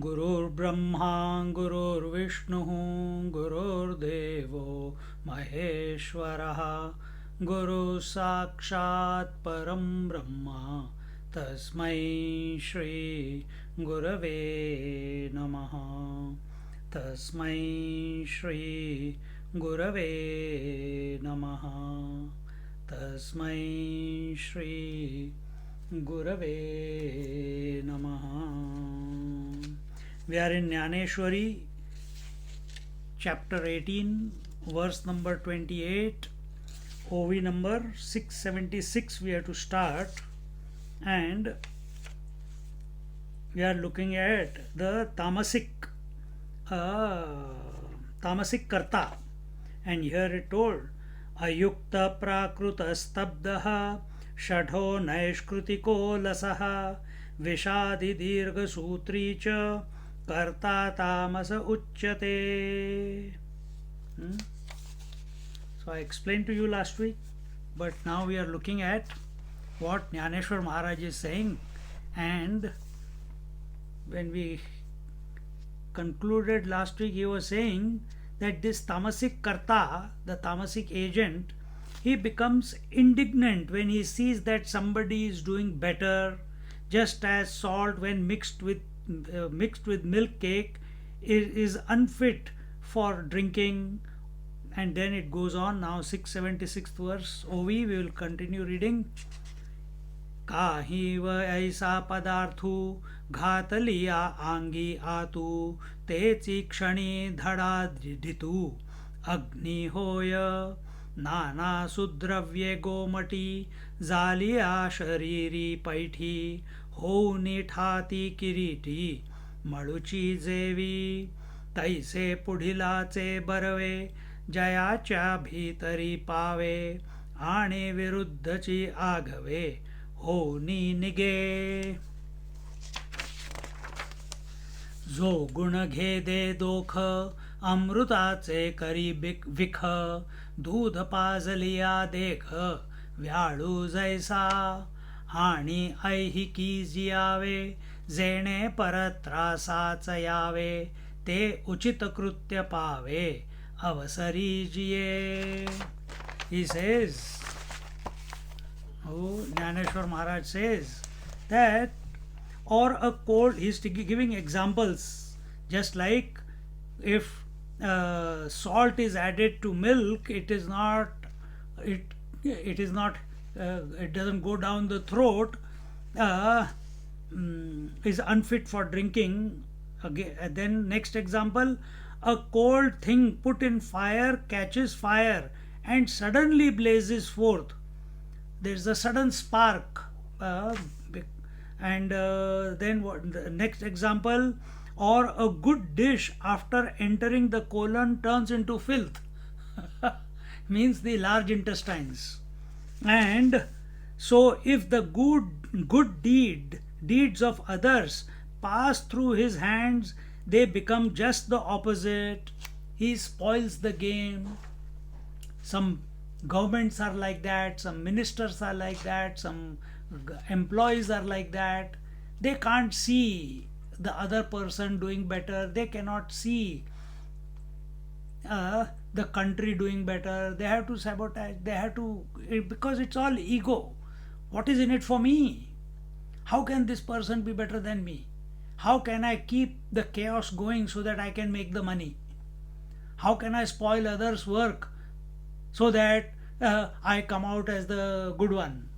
गुरुर्ब्रह्मा गुरुर्विष्णुः गुरुर्देवो महेश्वरः गुरुः साक्षात् परं ब्रह्म तस्मै श्री गुरवे नमः तस्मै श्री गुरवे नमः तस्मै श्री गुरवे नमः. We are in Gyaneshwari, chapter 18, verse number 28, OV number 676. We have to start, and we are looking at the Tamasic Karta, and here it told Ayukta Prakruta Stabdaha Shadho Naishkrutiko Lasaha Vishadi Dirgha Sutri Cha Karta Tamasa Uchyate. So I explained to you last week, but now we are looking at what Gyaneshwar Maharaj is saying. And when we concluded last week, he was saying that this Tamasic Karta, the Tamasic agent, he becomes indignant when he sees that somebody is doing better, just as salt when mixed with milk cake is unfit for drinking. And then it goes on. Now 676th verse OV, we will continue reading. काहि व ऐसा पदार्थु घात लिया आंगी आतु तेची क्षणी धड़ाधितु अग्नि होय नाना सुद्रव्ये गोमटी जालिया शरीरी पैठी हो निठाती किरीटी मळुची जेवी तैसे पुढिलाचे बरवे जयाच्या भीतरी पावे आणि विरुद्धची आघवे हो निगे. जो गुण घेदे दोख अमृताचे करी विख दूध पाजलिया देख व्याळू जैसा आणि ऐहिकी जियावे जेणे परत्रासाच यावे ते उचित कृत्य पावे अवसरी जिये. He says, Gyaneshwar Maharaj says that, or a cold, he is giving examples, just like if salt is added to milk, it doesn't go down the throat, is unfit for drinking. Again, then next example, a cold thing put in fire catches fire and suddenly blazes forth. There is a sudden spark, and then what, the next example, or a good dish after entering the colon turns into filth. Means the large intestines. And so if the good deeds of others pass through his hands, they become just the opposite. He spoils the game. Some governments are like that, some ministers are like that, some employees are like that. They can't see the other person doing better. They cannot see the country doing better. They have to sabotage. They have to, because it's all ego. What is in it for me? How can this person be better than me? How can I keep the chaos going so that I can make the money? How can I spoil others' work so that I come out as the good one?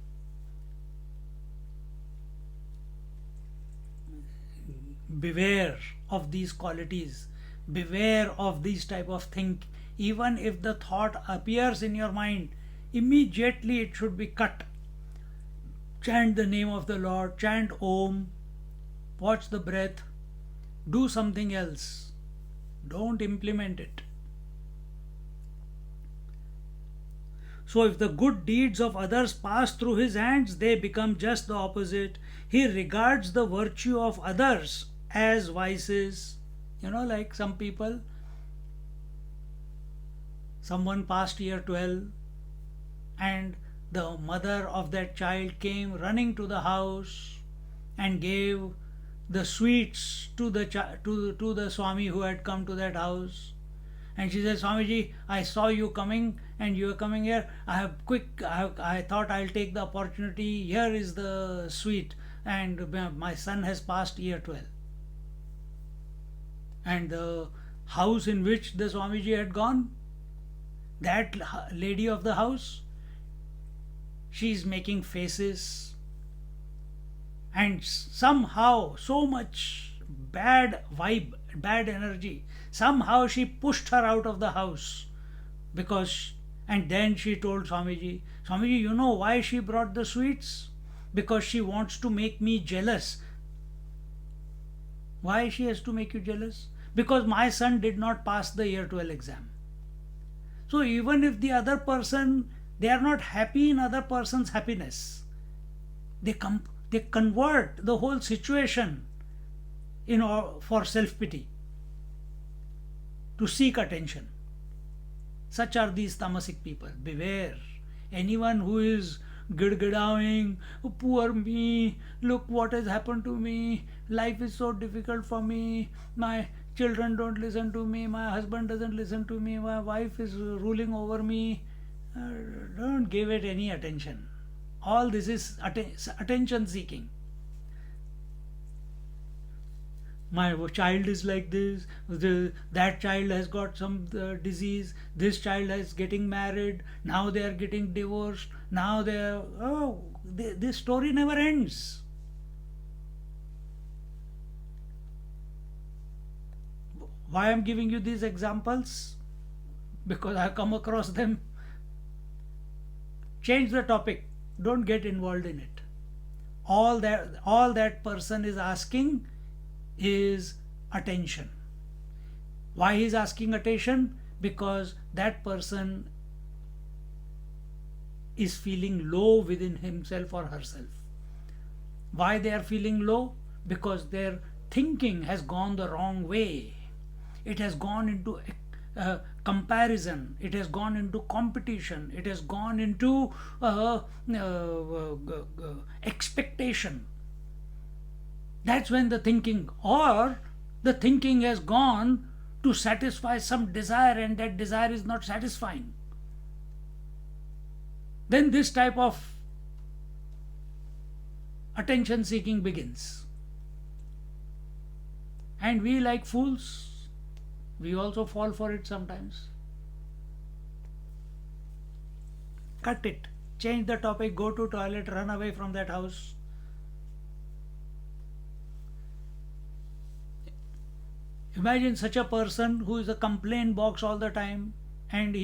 Beware of these qualities. Beware of these type of think. Even if the thought appears in your mind, immediately it should be cut. Chant the name of the Lord, chant Om, watch the breath, Do something else. Don't implement it. So if the good deeds of others pass through his hands, they become just the opposite. He regards the virtue of others as vices. Like some people, someone passed year 12, and the mother of that child came running to the house and gave the sweets to the Swami who had come to that house. And she said, Swamiji, I saw you coming and you are coming here. I thought I'll take the opportunity. Here is the sweet. And my son has passed year 12. And the house in which the Swamiji had gone, that lady of the house, she's making faces. And somehow, so much bad vibe, bad energy, somehow she pushed her out of the house. And then she told Swamiji, Swamiji, you know why she brought the sweets? Because she wants to make me jealous. Why she has to make you jealous? Because my son did not pass the year 12 exam. So even if the other person, they are not happy in other person's happiness, they convert the whole situation for self-pity, to seek attention. Such are these tamasic people. Beware. Anyone who is gidgidawing, oh, poor me, look what has happened to me, life is so difficult for me, my children don't listen to me, my husband doesn't listen to me, my wife is ruling over me. Don't give it any attention. All this is attention seeking. My child is like this, that child has got some disease, this child is getting married, now they are getting divorced, now they are, this story never ends. Why I am giving you these examples? Because I have come across them. Change the topic. Don't get involved in it. All that person is asking is attention. Why he is asking attention? Because that person is feeling low within himself or herself. Why they are feeling low? Because their thinking has gone the wrong way. It has gone into comparison, it has gone into competition, it has gone into expectation. That's when the thinking has gone to satisfy some desire, and that desire is not satisfying. Then this type of attention seeking begins. And we, like fools, we also fall for it sometimes. Cut it. Change the topic, go to toilet, run away from that house. Imagine such a person who is a complaint box all the time, and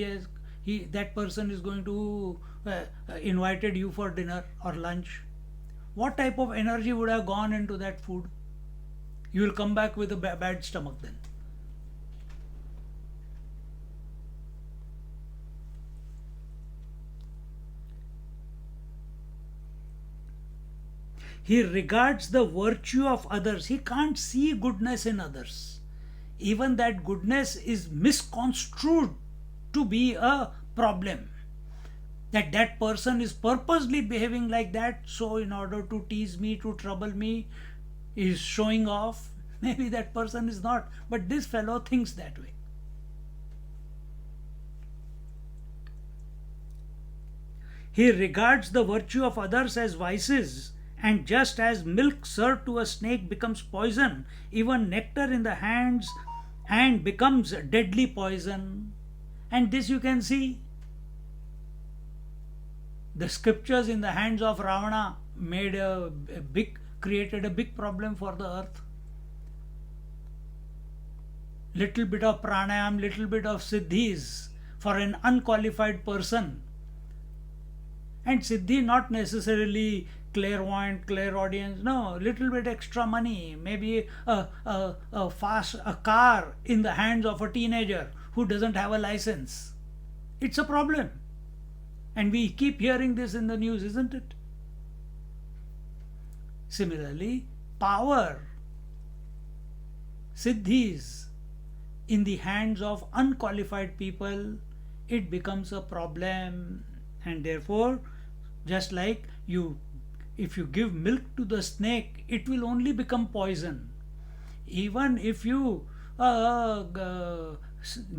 that person is going to invited you for dinner or lunch. What type of energy would have gone into that food? You will come back with a bad stomach then. He regards the virtue of others. He can't see goodness in others. Even that goodness is misconstrued to be a problem. That person is purposely behaving like that, so in order to tease me, to trouble me, is showing off. Maybe that person is not, but this fellow thinks that way. He regards the virtue of others as vices, and just as milk served to a snake becomes poison, even nectar in the hands and becomes deadly poison. And this you can see. The scriptures in the hands of Ravana created a big problem for the earth. Little bit of pranayam, little bit of siddhis for an unqualified person And Siddhi not necessarily clairvoyant, clairaudience. No, little bit extra money, maybe a car in the hands of a teenager who doesn't have a license. It's a problem. And we keep hearing this in the news, isn't it? Similarly, power, siddhis, in the hands of unqualified people, it becomes a problem. And therefore, just like if you give milk to the snake, it will only become poison. Even if you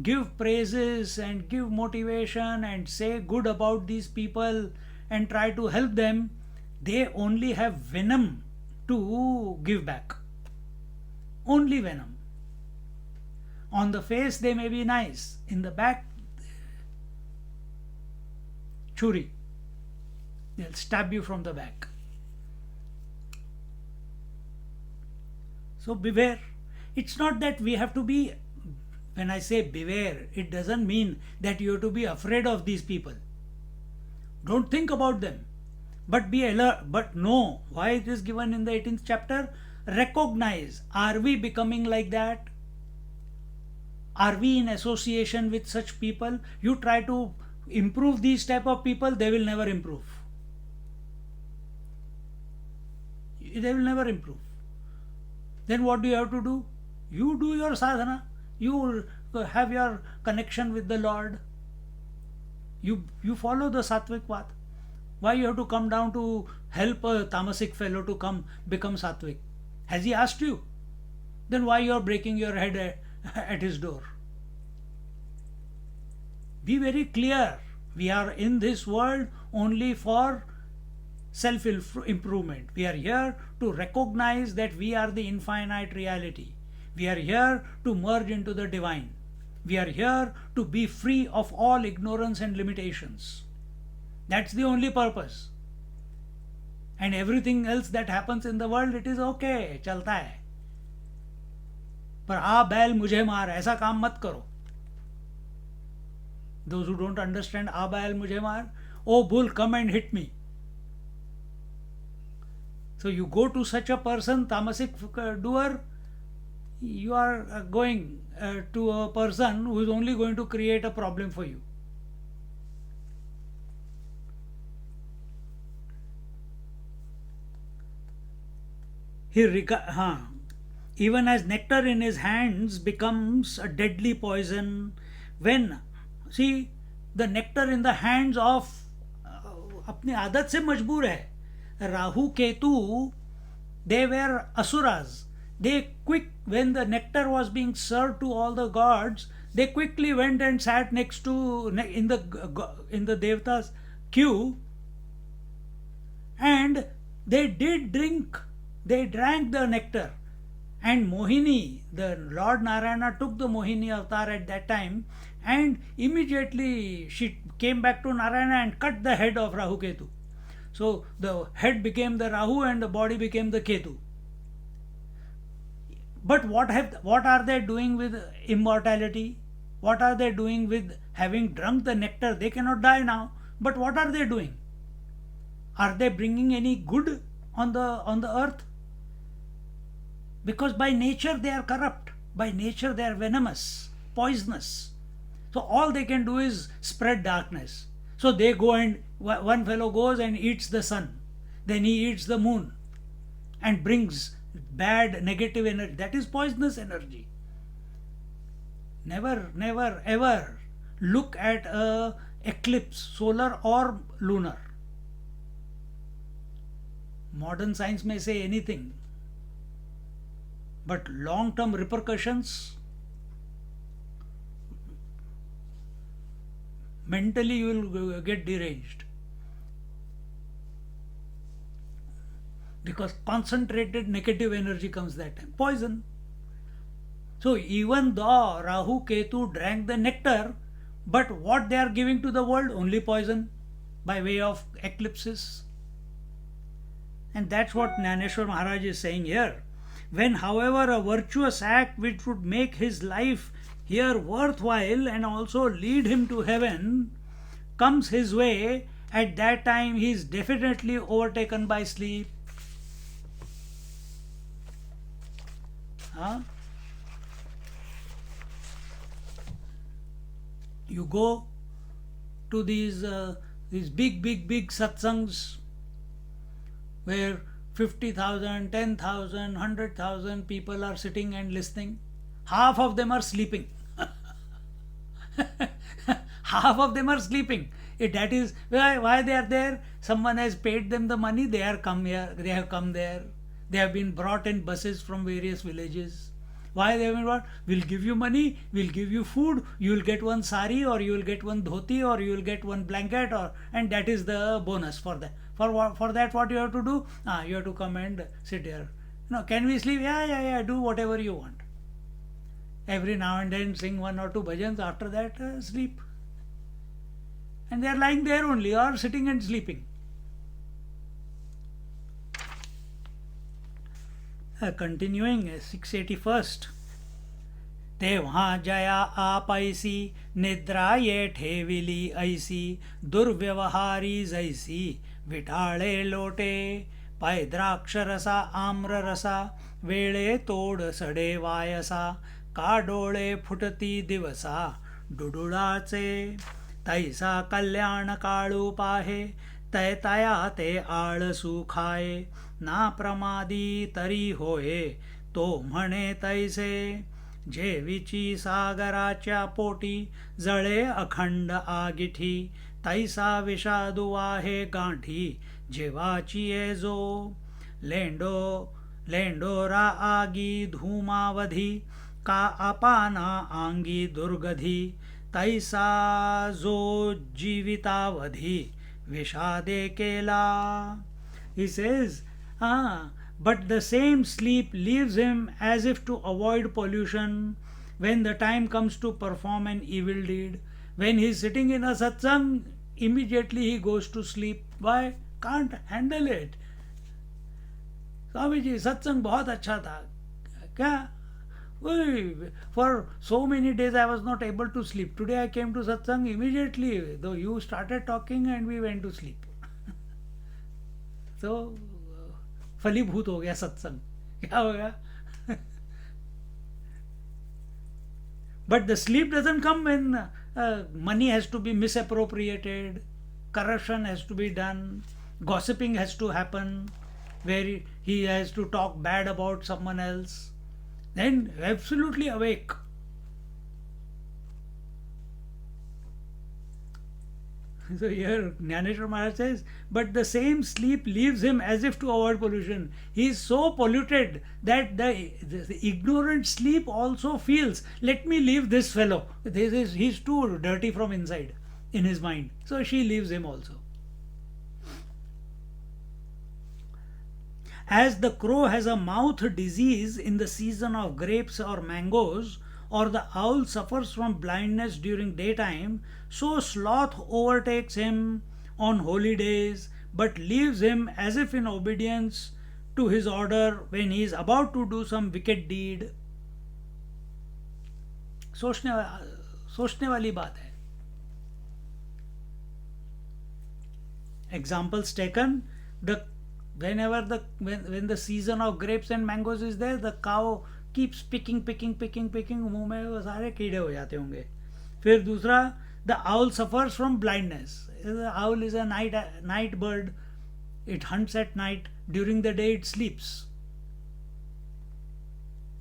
give praises and give motivation and say good about these people and try to help them, they only have venom to give back. Only venom. On the face they may be nice, in the back, churi. They'll stab you from the back. So beware. It's not that we have to be, when I say beware, it doesn't mean that you have to be afraid of these people. Don't think about them, but be alert. But know why it is given in the 18th chapter. Recognize, are we becoming like that? Are we in association with such people? You try to improve these type of people, they will never improve. They will never improve. Then what do you have to do? You do your sadhana. You have your connection with the Lord. You follow the sattvic path. Why you have to come down to help a tamasic fellow to come become sattvic? Has he asked you? Then why you are breaking your head at his door? Be very clear. We are in this world only for self-improvement. We are here to recognize that we are the infinite reality. We are here to merge into the divine. We are here to be free of all ignorance and limitations. That's the only purpose. And everything else that happens in the world, it is okay, चलता है. पर आ बैल मुझे मार, ऐसा काम मत करो. Those who don't understand, आ बैल मुझे मार, oh bull, come and hit me. So you go to such a person, tamasic doer, you are going to a person who is only going to create a problem for you. Even as nectar in his hands becomes a deadly poison when, see, the nectar in the hands of अपनी आदत से मजबूर है. Rahu Ketu, they were asuras. They when the nectar was being served to all the gods, they quickly went and sat next to in the Devata's queue, and they did drink. They drank the nectar. And Mohini, the Lord Narayana took the Mohini avatar at that time, and immediately she came back to Narayana and cut the head of Rahu Ketu. So the head became the Rahu and the body became the Ketu. But what are they doing with immortality? What are they doing with having drunk the nectar? They cannot die now. But what are they doing? Are they bringing any good on the earth? Because by nature they are corrupt. By nature they are venomous, poisonous. So all they can do is spread darkness. So they go and one fellow goes and eats the sun. Then he eats the moon and brings bad negative energy. That is poisonous energy. Never, never, ever look at a eclipse, solar or lunar. Modern science may say anything, but long-term repercussions, mentally you will get deranged. Because concentrated negative energy comes that time. Poison. So even though Rahu Ketu drank the nectar, but what they are giving to the world? Only poison by way of eclipses. And that's what Gyaneshwari Maharaj is saying here. When, however, a virtuous act which would make his life here worthwhile and also lead him to heaven comes his way, at that time he is definitely overtaken by sleep. Huh? You go to these big satsangs where 50,000, 10,000, 100,000 people are sitting and listening. Half of them are sleeping. Half of them are sleeping. That is why they are there. Someone has paid them the money. They are come here. They have come there. They have been brought in buses from various villages. Why they have been brought? We'll give you money. We'll give you food. You will get one sari, or you will get one dhoti, or you will get one blanket, and that is the bonus for that. For that, what you have to do? You have to come and sit here. No, can we sleep? Yeah. Do whatever you want. Every now and then sing one or two bhajans. After that, sleep. And they are lying there only, or sitting and sleeping. Continuing, 681st. ते वहाँ जया आप ऐसी निद्रा ये ठेविली ऐसी दुर्व्यवहारी जैसी विठाळे लोटे पाय द्राक्षरसा आम्ररसा वेळे तोड सडे वायसा का डोळे फुटती दिवसा डुडुळाचे तैसा कल्याण काळू पाहे तय तया ते आळसू खाये ना प्रमादी तरी होये तो म्हणे तैसे जेवीची सागराच्या पोटी जळे अखंड आगिठी तैसा विषादू आहे गांठी जेवाची ये जो लेंडोरा आगी धूमावधी का अपाना आंगी दुर्गधी तैसा जो जीवितावधी विषादे केला. He says, but the same sleep leaves him as if to avoid pollution when the time comes to perform an evil deed. When he is sitting in a satsang, immediately he goes to sleep. Why? Can't handle it. Swami ji, satsang बहुत अच्छा था. क्या? For so many days I was not able to sleep. Today I came to satsang immediately. Though you started talking and we went to sleep. So फलीभूत हो गया सत्संग. क्या हो गया? But the sleep doesn't come when money has to be misappropriated, corruption has to be done, gossiping has to happen, where he has to talk bad about someone else. Then absolutely awake. So here Gyaneshwari Maharaj says, but the same sleep leaves him as if to avoid pollution. He is so polluted that the ignorant sleep also feels, let me leave this fellow. He's too dirty from inside in his mind. So she leaves him also. As the crow has a mouth disease in the season of grapes or mangoes, or the owl suffers from blindness during daytime, so sloth overtakes him on holy days, but leaves him as if in obedience to his order when he is about to do some wicked deed. सोचने वाली बात है. Examples taken, when the season of grapes and mangoes is there, the cow keeps picking, मुंह में वो सारे कीड़े हो जाते होंगे. फिर दूसरा, the owl suffers from blindness. The owl is a night bird. It hunts at night. During the day it sleeps.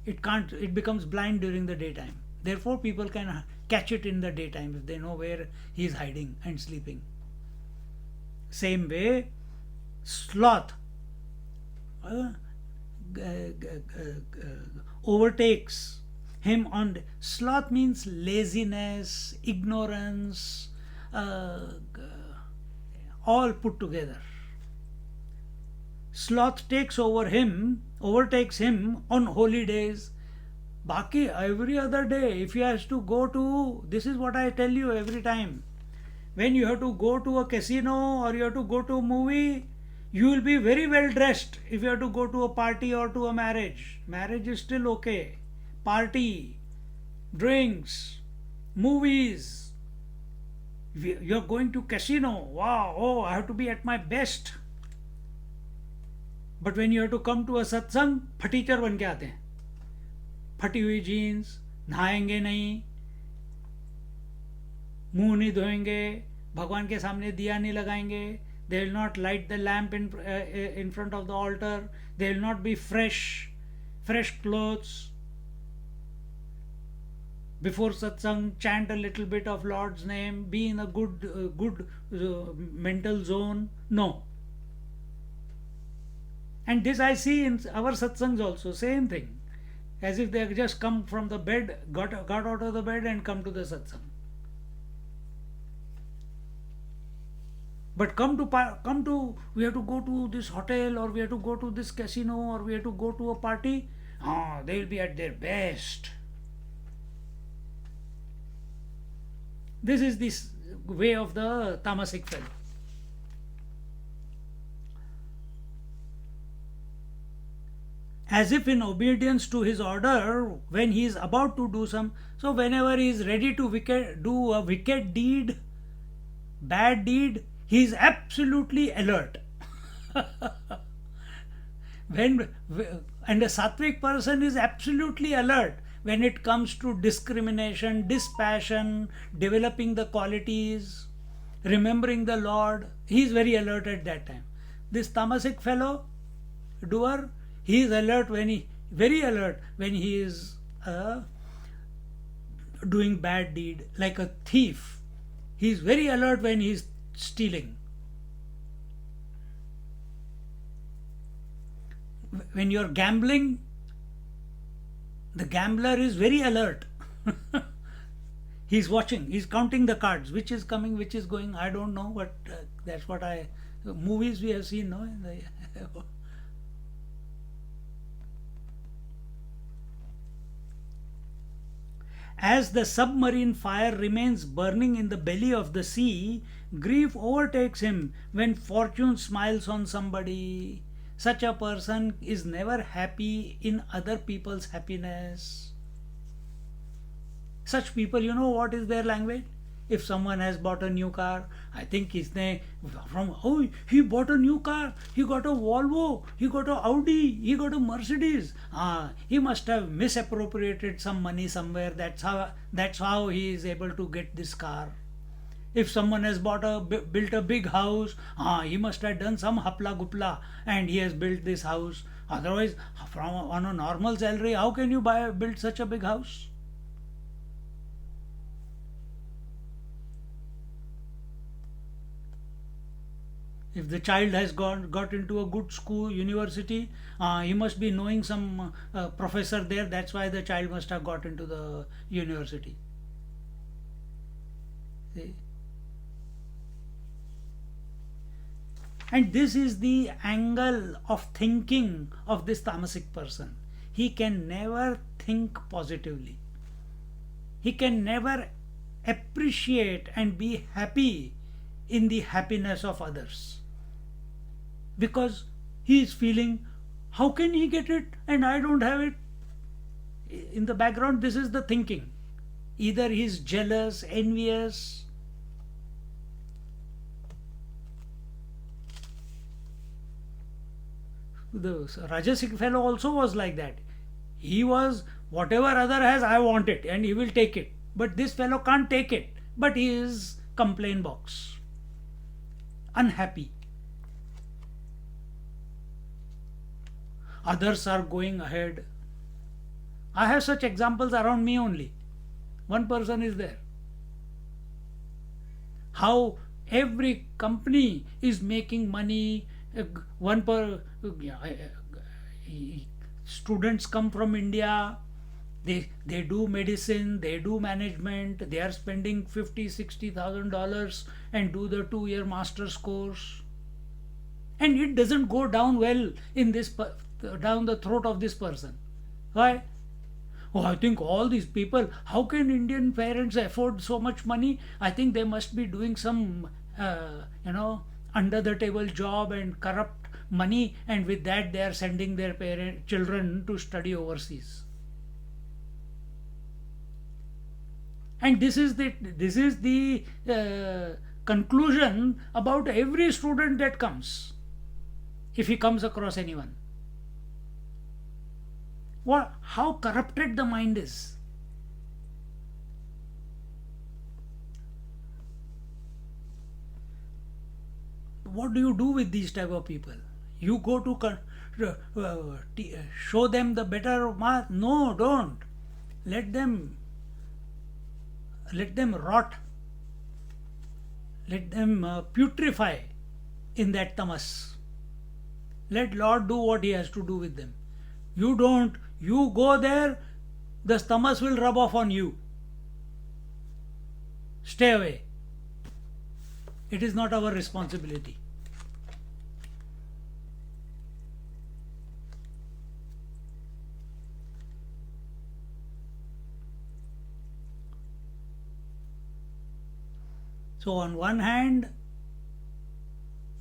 It becomes blind during the daytime. Therefore people can catch it in the daytime if they know where he is hiding and sleeping. Same way, sloth overtakes him on. Sloth means laziness, ignorance, all put together. Sloth overtakes him on holy days. Baki, every other day, if he has to go to, this is what I tell you every time, when you have to go to a casino or you have to go to a movie, you will be very well dressed. If you have to go to a party or to a marriage is still okay. Party, drinks, movies, You're going to casino. Wow, oh, I have to be at my best. But when you have to come to a satsang, फटीचर बन के आते हैं. फटी हुई jeans, नहाएंगे नहीं, मुंह नहीं धोएंगे, भगवान के सामने दिया नहीं लगाएंगे. They will not light the lamp in front of the altar. They will not be fresh clothes. Before satsang, chant a little bit of Lord's name. Be in a good mental zone. No. And this I see in our satsangs also. Same thing. As if they have just come from the bed, got out of the bed and come to the satsang. But we have to go to this hotel, or we have to go to this casino, or we have to go to a party. They will be at their best. This is this way of the tamasic fellow. As if in obedience to his order, when he is about to do so whenever he is ready to do a wicked deed, bad deed, he is absolutely alert. And a sattvic person is absolutely alert when it comes to discrimination, dispassion, developing the qualities, remembering the Lord. He is very alert at that time. This tamasic fellow, doer, he is very alert when he is doing bad deed, like a thief. He is very alert when he is stealing. When you are gambling, the gambler is very alert. He's watching, he's counting the cards, which is coming, which is going, I don't know, but that's what movies we have seen, no? As the submarine fire remains burning in the belly of the sea, grief overtakes him when fortune smiles on somebody. Such a person is never happy in other people's happiness. Such people, you know what is their language? If someone has bought a new car, I think he bought a new car, he got a Volvo, he got a Audi, he got a Mercedes. He must have misappropriated some money somewhere. That's how he is able to get this car. If someone has built a big house, he must have done some hapla gupla and he has built this house. Otherwise, on a normal salary, how can you build such a big house? If the child has got into a good school, university, he must be knowing some professor there. That's why the child must have got into the university. See? And this is the angle of thinking of this tamasic person. He can never think positively. He can never appreciate and be happy in the happiness of others. Because he is feeling, how can he get it and I don't have it? In the background, this is the thinking. Either he is jealous, envious. The Rajasic fellow also was like that. He was, whatever other has, I want it, and he will take it. But this fellow can't take it. But he is complaint box. Unhappy. Others are going ahead. I have such examples around me only. One person is there. How every company is making money. Students come from India. They do medicine, they do management. They are spending $50,000-$60,000 and do the 2-year master's course. And it doesn't go down well in down the throat of this person. Why? I think all these people, how can Indian parents afford so much money? I think they must be doing some, under the table job and corrupt money, and with that they are sending their children to study overseas. And this is the conclusion about every student that comes, if he comes across anyone. What, how corrupted the mind is. What do you do with these type of people? You go to show them the better math? No, don't. Let them rot. Let them putrefy in that tamas. Let Lord do what He has to do with them. You don't. You go there, the tamas will rub off on you. Stay away. It is not our responsibility. So on one hand,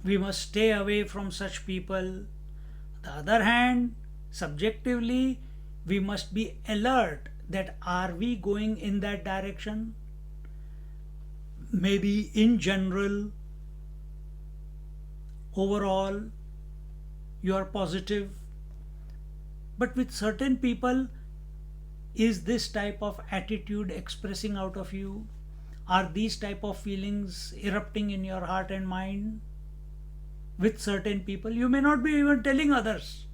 we must stay away from such people. The other hand, subjectively, we must be alert that are we going in that direction? Maybe in general, overall, you are positive. But with certain people, is this type of attitude expressing out of you? Are these type of feelings erupting in your heart and mind? With certain people, you may not be even telling others.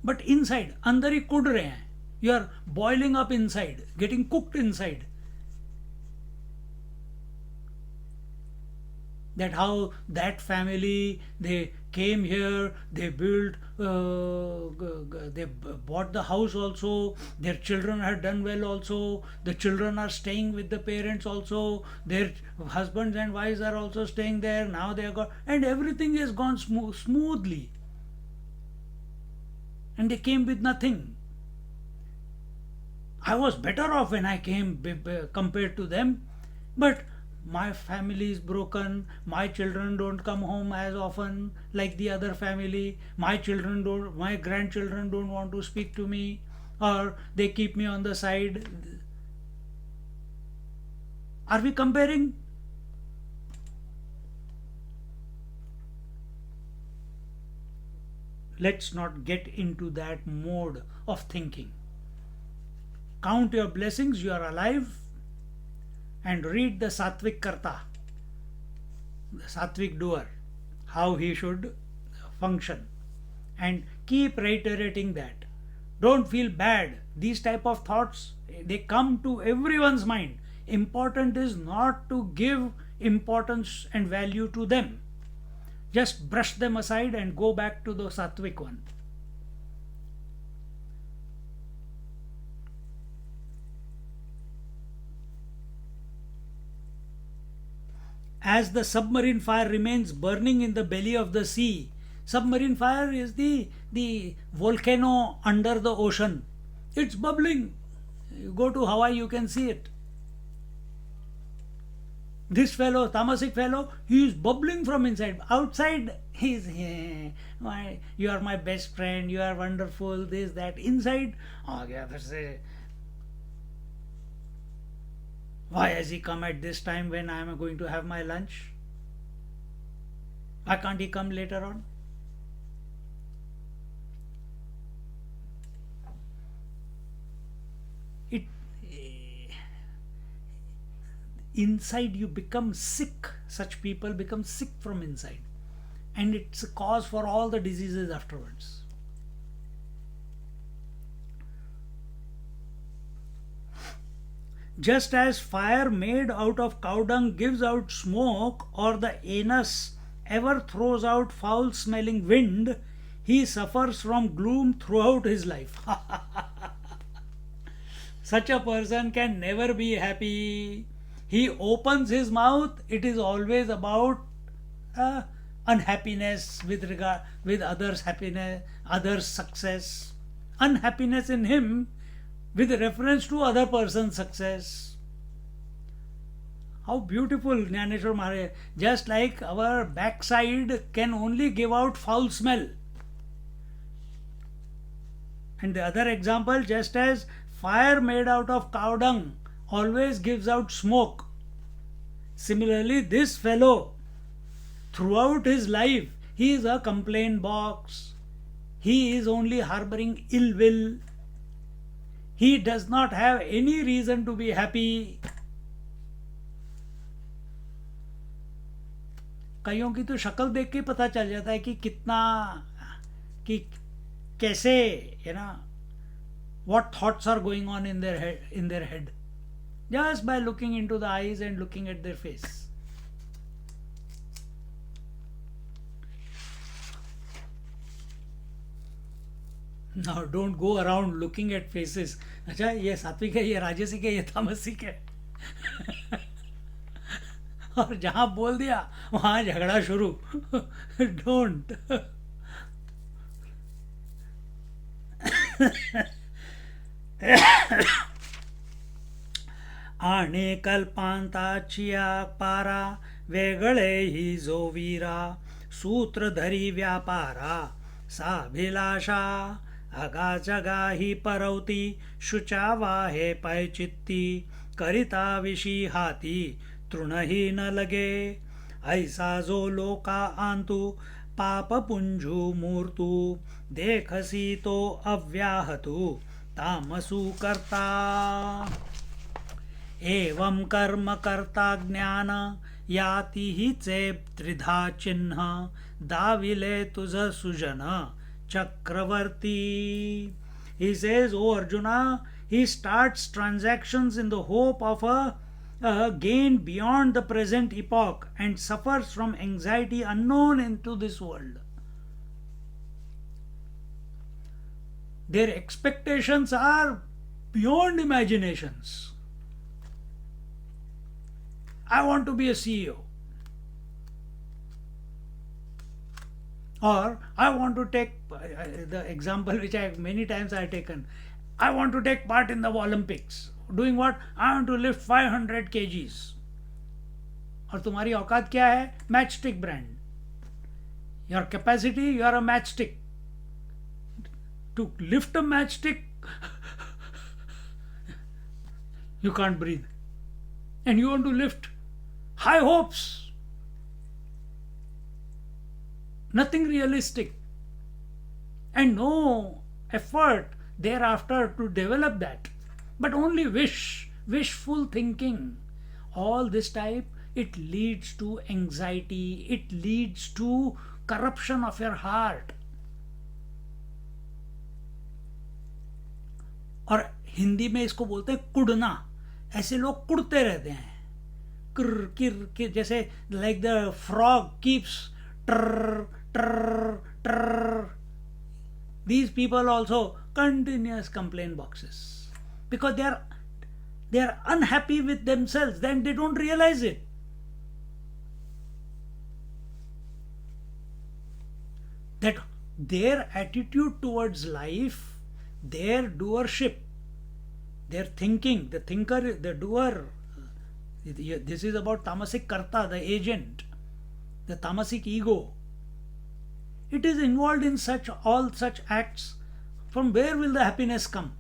But inside, andar hi kud rahe hain. You are boiling up inside, getting cooked inside. That how that family, they came here, they built, they bought the house also, their children had done well also, the children are staying with the parents also, their husbands and wives are also staying there, now they are got, and everything has gone smoothly. And they came with nothing. I was better off when I came compared to them, but my family is broken, my children don't come home as often like the other family, my grandchildren don't want to speak to me, or they keep me on the side. Are we comparing? Let's not get into that mode of thinking. Count your blessings, you are alive, and read the Sattvic Karta, the Sattvic doer, how he should function, and keep reiterating that. Don't feel bad. These type of thoughts, they come to everyone's mind. Important is not to give importance and value to them. Just brush them aside and go back to the Sattvic one. As the submarine fire remains burning in the belly of the sea, submarine fire is the volcano under the ocean. It's bubbling. You go to Hawaii, you can see it. This fellow, Tamasic fellow, he is bubbling from inside. Outside, he's, you are my best friend, you are wonderful, this, that. Inside, oh yeah, that's it. Why has he come at this time when I am going to have my lunch? Why can't he come later on? Inside you become sick. Such people become sick from inside. And it's a cause for all the diseases afterwards. Just as fire made out of cow dung gives out smoke, or the anus ever throws out foul smelling wind, he suffers from gloom throughout his life. Such a person can never be happy. He opens his mouth, it is always about unhappiness with others' happiness, others' success. Unhappiness in him with reference to other person's success. How beautiful, Gyaneshwari Maharaj. Just like our backside can only give out foul smell. And the other example, just as fire made out of cow dung always gives out smoke. Similarly, this fellow, throughout his life, he is a complaint box. He is only harboring ill will. He does not have any reason to be happy. कईयों की तो शक्ल देख के पता चल जाता है कि कितना कि कैसे what thoughts are going on in their head just by looking into the eyes and looking at their face. Now don't go around looking at faces. अच्छा ये सात्विक है, ये राजसिक है, ये तामसिक है. और जहां बोल दिया वहां झगड़ा शुरू. डोंट. आणि कल्पांताचिया पारा वेगळे ही जो वीरा सूत्रधरी व्यापारा साभिलाषा अगाजगा ही परवती शुचावा हे पैचित्ती करिता विशी हाती तृणही न लगे ऐसा जो लोका आंतु पाप पुंजू मूर्तु देखसी तो अव्याहतु तामसु कर्ता एवं कर्म कर्ता ज्ञान याति ही चे त्रिधा चिन्ह दाविले तुझ सुजन चक्रवर्ती. He says, "O Arjuna, he starts transactions in the hope of a gain beyond the present epoch and suffers from anxiety unknown into this world." Their expectations are beyond imaginations. I want to be a CEO. Or I want to take the example which many times I have taken. I want to take part in the Olympics. Doing what? I want to lift 500 kgs. और तुम्हारी औकात क्या है? Matchstick brand. Your capacity, you are a matchstick. To lift a matchstick, you can't breathe. And you want to lift high hopes. Nothing realistic. And no effort thereafter to develop that. But only wishful thinking. All this type, it leads to anxiety. It leads to corruption of your heart. और हिंदी में इसको बोलते हैं कुड़ना. ऐसे लोग कुड़ते रहते हैं. किर किर किर जैसे like the frog keeps trrr trrr trrr. These people also continuous complaint boxes because they are unhappy with themselves. Then they don't realize it. That their attitude towards life, their doership, their thinking, the thinker, the doer. This is about tamasic karta, the agent, the tamasic ego. It is involved in all such acts. From where will the happiness come?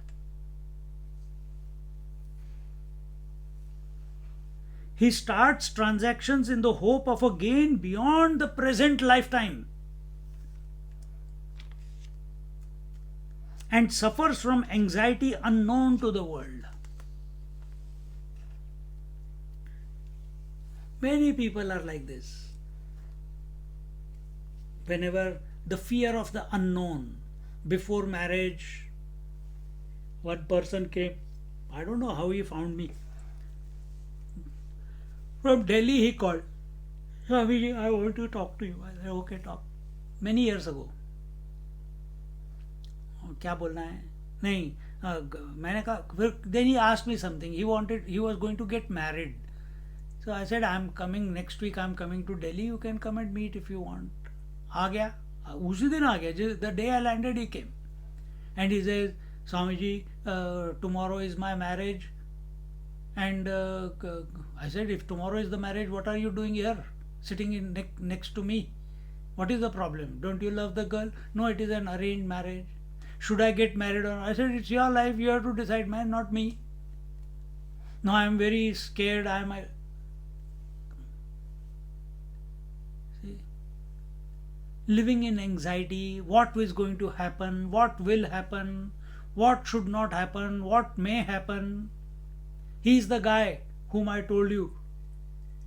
He starts transactions in the hope of a gain beyond the present lifetime and suffers from anxiety unknown to the world. Many people are like this. Whenever the fear of the unknown, before marriage, one person came, I don't know how he found me. From Delhi he called, "Swami, I want to talk to you." I said, "Okay, talk." Many years ago. क्या बोलना है? नहीं, मैंने कहा, then he asked me something. He was going to get married. So I said, "I'm coming next week. I'm coming to Delhi. You can come and meet if you want." आ गया, उसी दिन आ गया. The day I landed, he came, and he says, "Swamiji, tomorrow is my marriage." And I said, "If tomorrow is the marriage, what are you doing here, sitting next to me? What is the problem? Don't you love the girl?" "No, it is an arranged marriage." "Should I get married or not?" I said, "It's your life. You have to decide, man, not me." Now I am very scared. See, living in anxiety. What is going to happen? What will happen? What should not happen? What may happen? He is the guy whom I told you.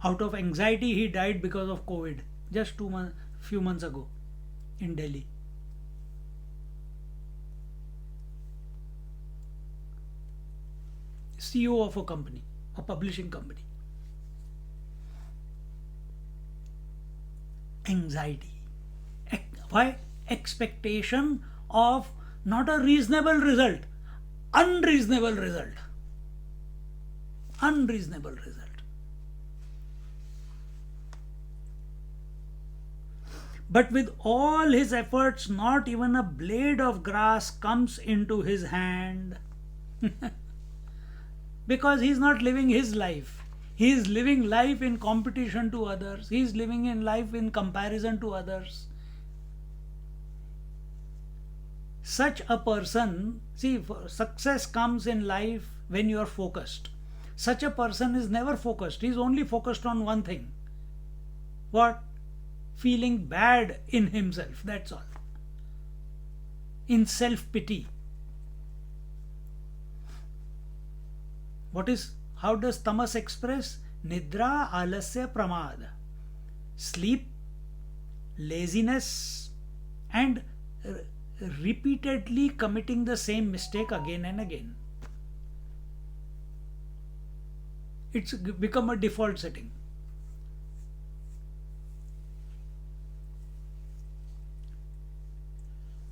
Out of anxiety, he died because of COVID. Just few months ago, in Delhi. CEO of a company, a publishing company. Anxiety. Why? Expectation of not a reasonable result, unreasonable result. Unreasonable result. But with all his efforts, not even a blade of grass comes into his hand. Because he is not living his life. He is living life in competition to others. He is living in life in comparison to others. Such a person, see, success comes in life when you are focused. Such a person is never focused. He is only focused on one thing. What? Feeling bad in himself. That's all. In self-pity. How does tamas express? Nidra, alasya, pramad. Sleep, laziness, and repeatedly committing the same mistake again and again. It's become a default setting.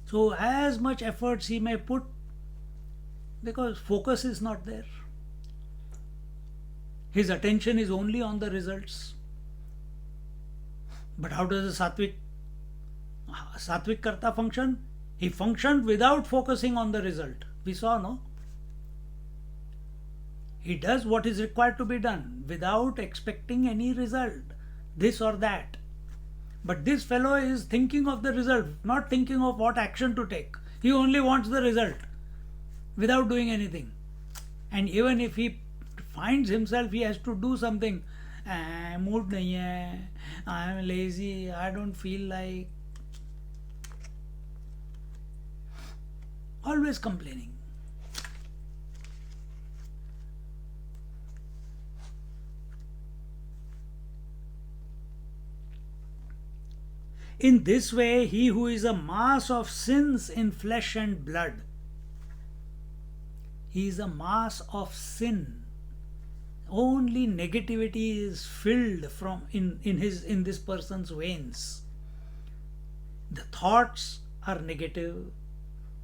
So as much efforts he may put, because focus is not there. His attention is only on the results. But how does a sattvic Karta function? He functioned without focusing on the result. We saw, no? He does what is required to be done without expecting any result, this or that. But this fellow is thinking of the result, not thinking of what action to take. He only wants the result without doing anything. And even if he finds himself, he has to do something. Mood nahi hai, I am lazy, I don't feel like. Always complaining. In this way, he who is a mass of sins in flesh and blood, he is a mass of sin. Only negativity is filled from in this person's veins. The thoughts are negative,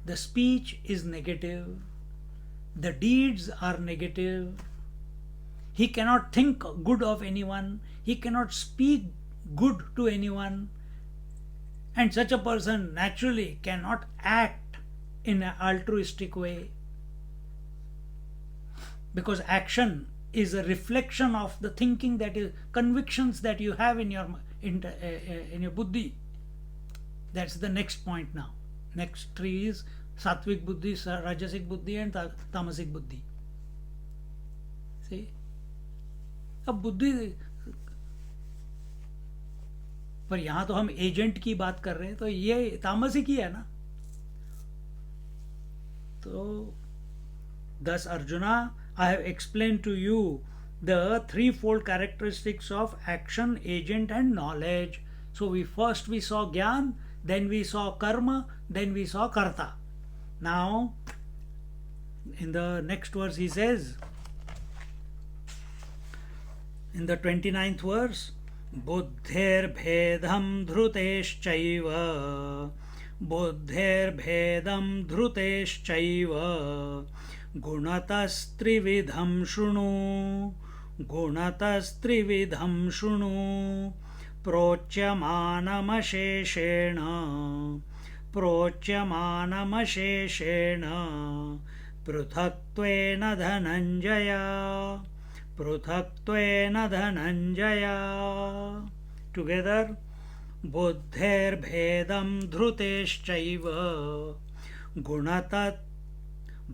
the speech is negative, the deeds are negative. He cannot think good of anyone, he cannot speak good to anyone. And such a person naturally cannot act in an altruistic way, because action is a reflection of the thinking, that is convictions that you have in your buddhi. That's the next point now. Next three is sattvic buddhi, rajasic buddhi and tamasic buddhi. See, अब बुद्धि पर यहाँ तो हम agent की बात कर रहे हैं, तो ये तामसिक ही है ना. तो thus Arjuna, I have explained to you the threefold characteristics of action, agent and knowledge. So we saw Gyan, then we saw Karma, then we saw Karta. Now in the next verse he says, in the 29th verse, बुद्धेर्भेदं धृतेश्चैव बुद्धेर्भेदं धृतेश्चैव गुणतस्त्रिविधं शृणु गुणतस्त्रिविधं शृणु प्रोच्यमानमशेषेण प्रोच्यमानमशेषेण पृथक्त्वेन धनञ्जय पृथक्त्वेन Dhananjay. Together, बुद्धेर्भेदं धृतेश्चैव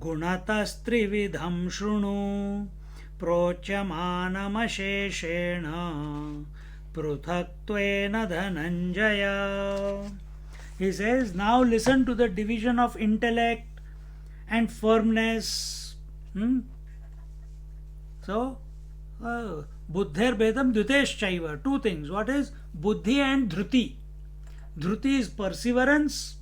गुणतस्त्रिविधं शृणु प्रोच्यमानमशेषेण पृथक्त्वेन dhananjaya. He says, now listen to the division of intellect and firmness. So, buddhir bedam dvitesh. Two things. What is buddhi and dhruti? Dhruti is perseverance.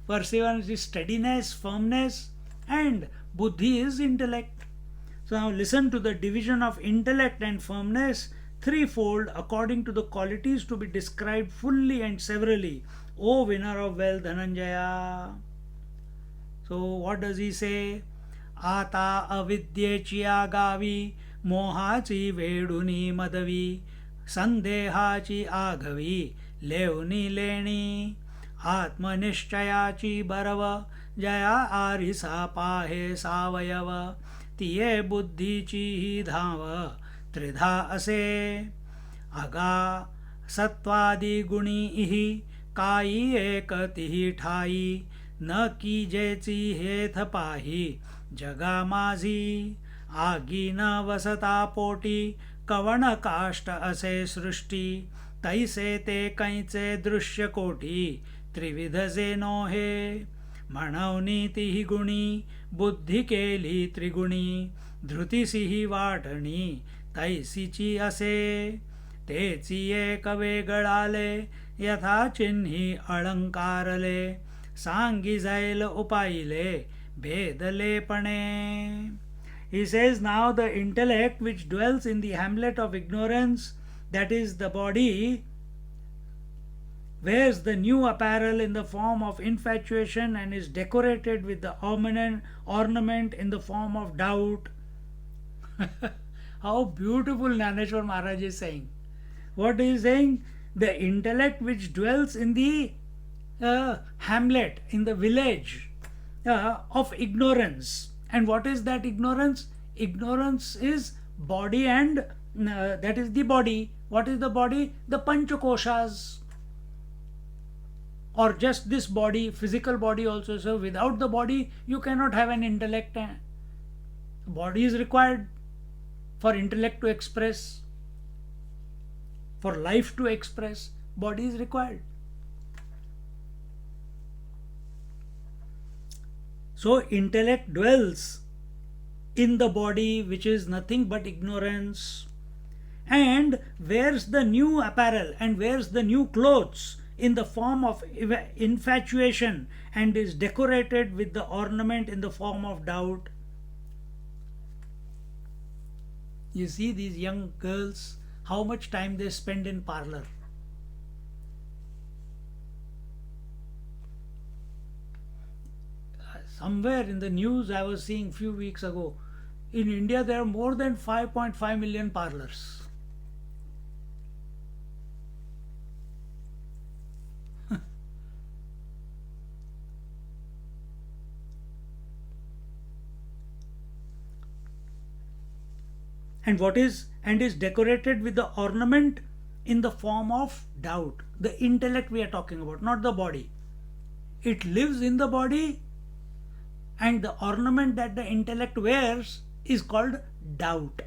Perseverance is steadiness, firmness, and buddhi is intellect. So now listen to the division of intellect and firmness, threefold, according to the qualities to be described fully and severally, O winner of wealth, Dhananjaya. So what does he say? Ata avidyechi agavi, mohachi veduni madavi, sandehachi agavi, leuni leni, atmanishchayachi bharava, jaya arisa pahe savayava, तिये बुद्धीची ही धाव त्रिधा असे अगा सत्वादि गुणी इहि काई एक तिही ठाई न कीजेची हेथ पाही जगा माझी आगी न वसता पोटी कवण काष्ट असे सृष्टी तैसे ते कैचे दृश्य कोटी त्रिविध जे नोहे म्हणवनी तिही गुणी बुद्धी केली त्रिगुणी धृतीसिही वाटणी तैसीची असे तेची एक वेगळाले यथा चिन्ही अलंकारले सांगी जाईल उपाईले भेदलेपणे. He says, now the intellect which dwells in the hamlet of ignorance, that is the body, wears the new apparel in the form of infatuation and is decorated with the ornament in the form of doubt. How beautiful Gyaneshwari Maharaj is saying. What is he saying? The intellect which dwells in the hamlet, in the village of ignorance. And what is that ignorance? Ignorance is body and that is the body. What is the body? The Panchakoshas. Or just this body, physical body also. So without the body, you cannot have an intellect. Body is required for intellect to express, for life to express. Body is required. So intellect dwells in the body, which is nothing but ignorance, and wears the new apparel and wears the new clothes in the form of infatuation and is decorated with the ornament in the form of doubt. You see these young girls, how much time they spend in parlor. Somewhere in the news I was seeing few weeks ago, in India there are more than 5.5 million parlors. And is decorated with the ornament in the form of doubt. The intellect we are talking about, not the body. It lives in the body, and the ornament that the intellect wears is called doubt.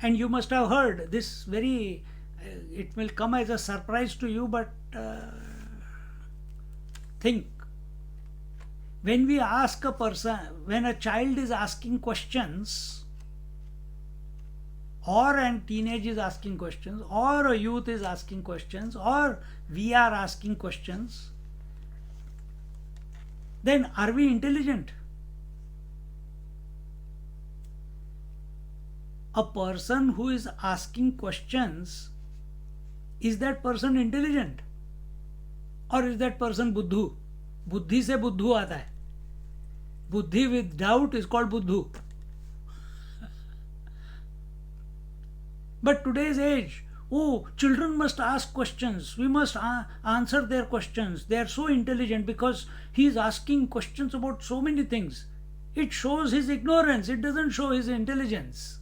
And you must have heard this very, it will come as a surprise to you, but think. When we ask a person, when a child is asking questions, or a teenage is asking questions, or a youth is asking questions, or we are asking questions, then are we intelligent? A person who is asking questions, is that person intelligent? Or is that person buddhu? Buddhi se buddhu aata hai. Buddhi with doubt is called buddhu. But today's age, children must ask questions. We must answer their questions. They are so intelligent because he is asking questions about so many things. It shows his ignorance. It doesn't show his intelligence.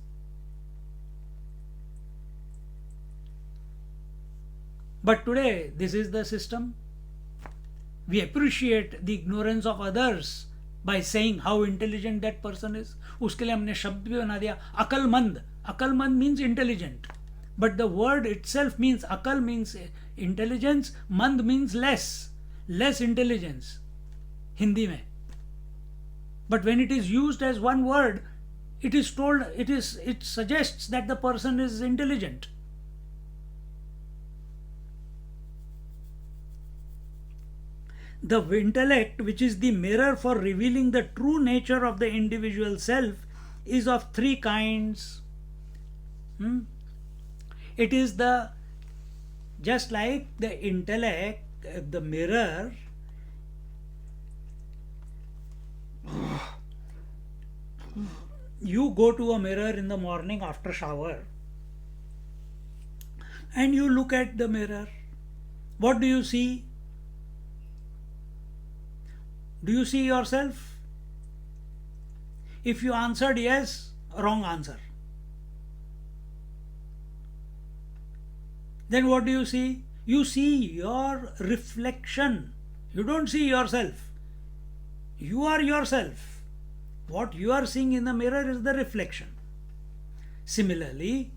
But today, this is the system. We appreciate the ignorance of others by saying how intelligent that person is. उसके लिए हमने शब्द भी बना दिया अकलमंद. अकलमंद means intelligent, but the word itself means akal means intelligence, mand means less intelligence Hindi में. But when it is used as one word, it suggests that the person is intelligent. The intellect, which is the mirror for revealing the true nature of the individual self, is of three kinds. It is just like the intellect, the mirror. You go to a mirror in the morning after shower and you look at the mirror. What do you see? Do you see yourself? If you answered yes, wrong answer. Then what do you see? You see your reflection. You don't see yourself. You are yourself. What you are seeing in the mirror is the reflection. Similarly,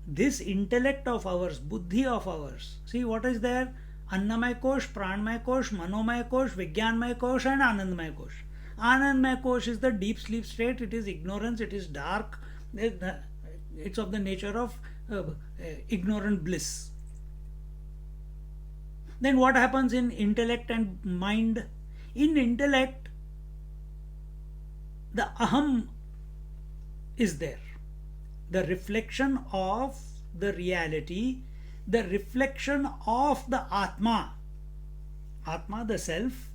this intellect of ours, buddhi of ours, see what is there? Annamay Kosh, Pranmay Kosh, Manomay Kosh, Vigyanmay Kosh and Anandmay Kosh. Anandmay Kosh is the deep sleep state. It is ignorance, it is dark. It's of the nature of ignorant bliss. Then what happens in intellect and mind? In intellect, the aham is there. The reflection of the reality, the reflection of the Atma. Atma, the self.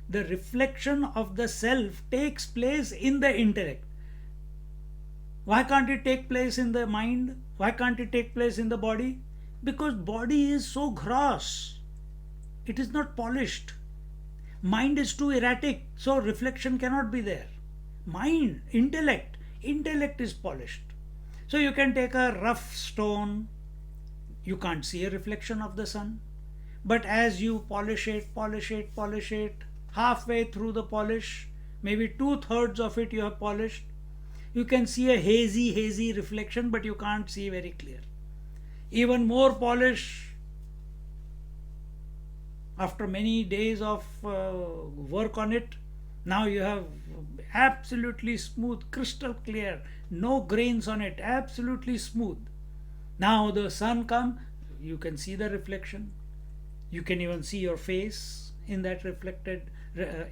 The reflection of the self takes place in the intellect. Why can't it take place in the mind? Why can't it take place in the body? Because body is so gross. It is not polished. Mind is too erratic, so reflection cannot be there. Mind, intellect is polished. So you can take a rough stone, you can't see a reflection of the sun. But as you polish it, halfway through the polish, maybe 2/3 of it you have polished, you can see a hazy reflection, but you can't see very clear. Even more polish, after many days of work on it, now you have absolutely smooth, crystal clear, no grains on it, absolutely smooth. Now the sun comes, you can see the reflection. You can even see your face in that reflected,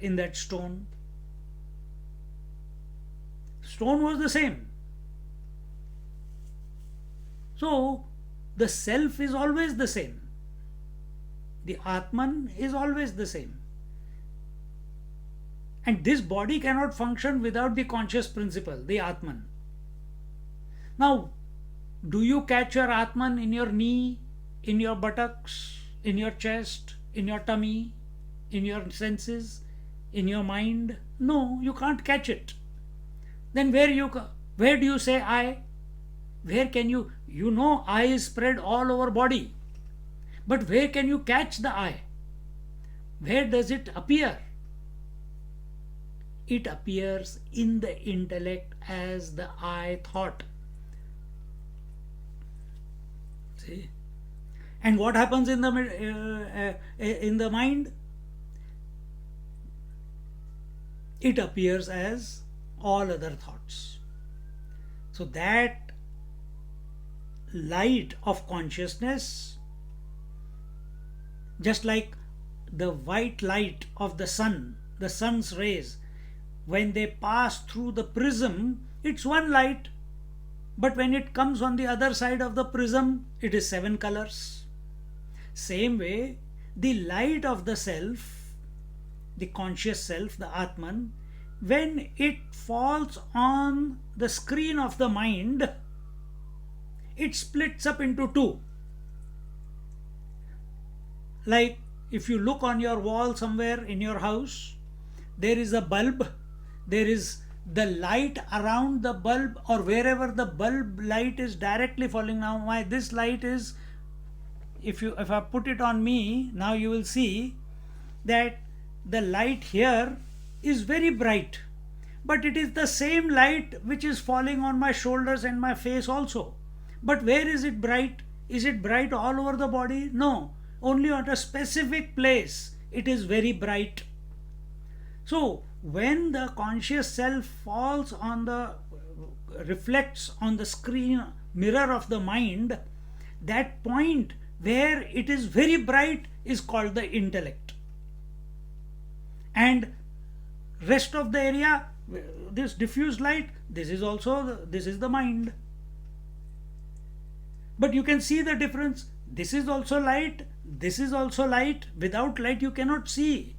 in that stone. Stone was the same. So the self is always the same. The Atman is always the same. And this body cannot function without the conscious principle, the Atman. Now, do you catch your Atman in your knee, in your buttocks, in your chest, in your tummy, in your senses, in your mind? No, you can't catch it. Then where do you say I? Where can you know I is spread all over body. But where can you catch the I? Where does it appear? It appears in the intellect as the I thought. See? And what happens in the mind? It appears as all other thoughts. So that light of consciousness, just like the white light of the sun, the sun's rays, when they pass through the prism, it's one light, but when it comes on the other side of the prism, it is 7 colors. Same way, the light of the self, the conscious self, the Atman, when it falls on the screen of the mind, it splits up into 2. Like if you look on your wall somewhere in your house, there is a bulb, there is the light around the bulb, or wherever the bulb light is directly falling. Now this light is, if I put it on me, now you will see that the light here is very bright, but it is the same light which is falling on my shoulders and my face also. But where is it bright? Is it bright all over the body? No, only at a specific place it is very bright. So when the conscious self falls on the reflects on the screen mirror of the mind, that point where it is very bright is called the intellect, and rest of the area, this diffuse light, this is the mind. But you can see the difference. This is also light, this is also light. Without light you cannot see,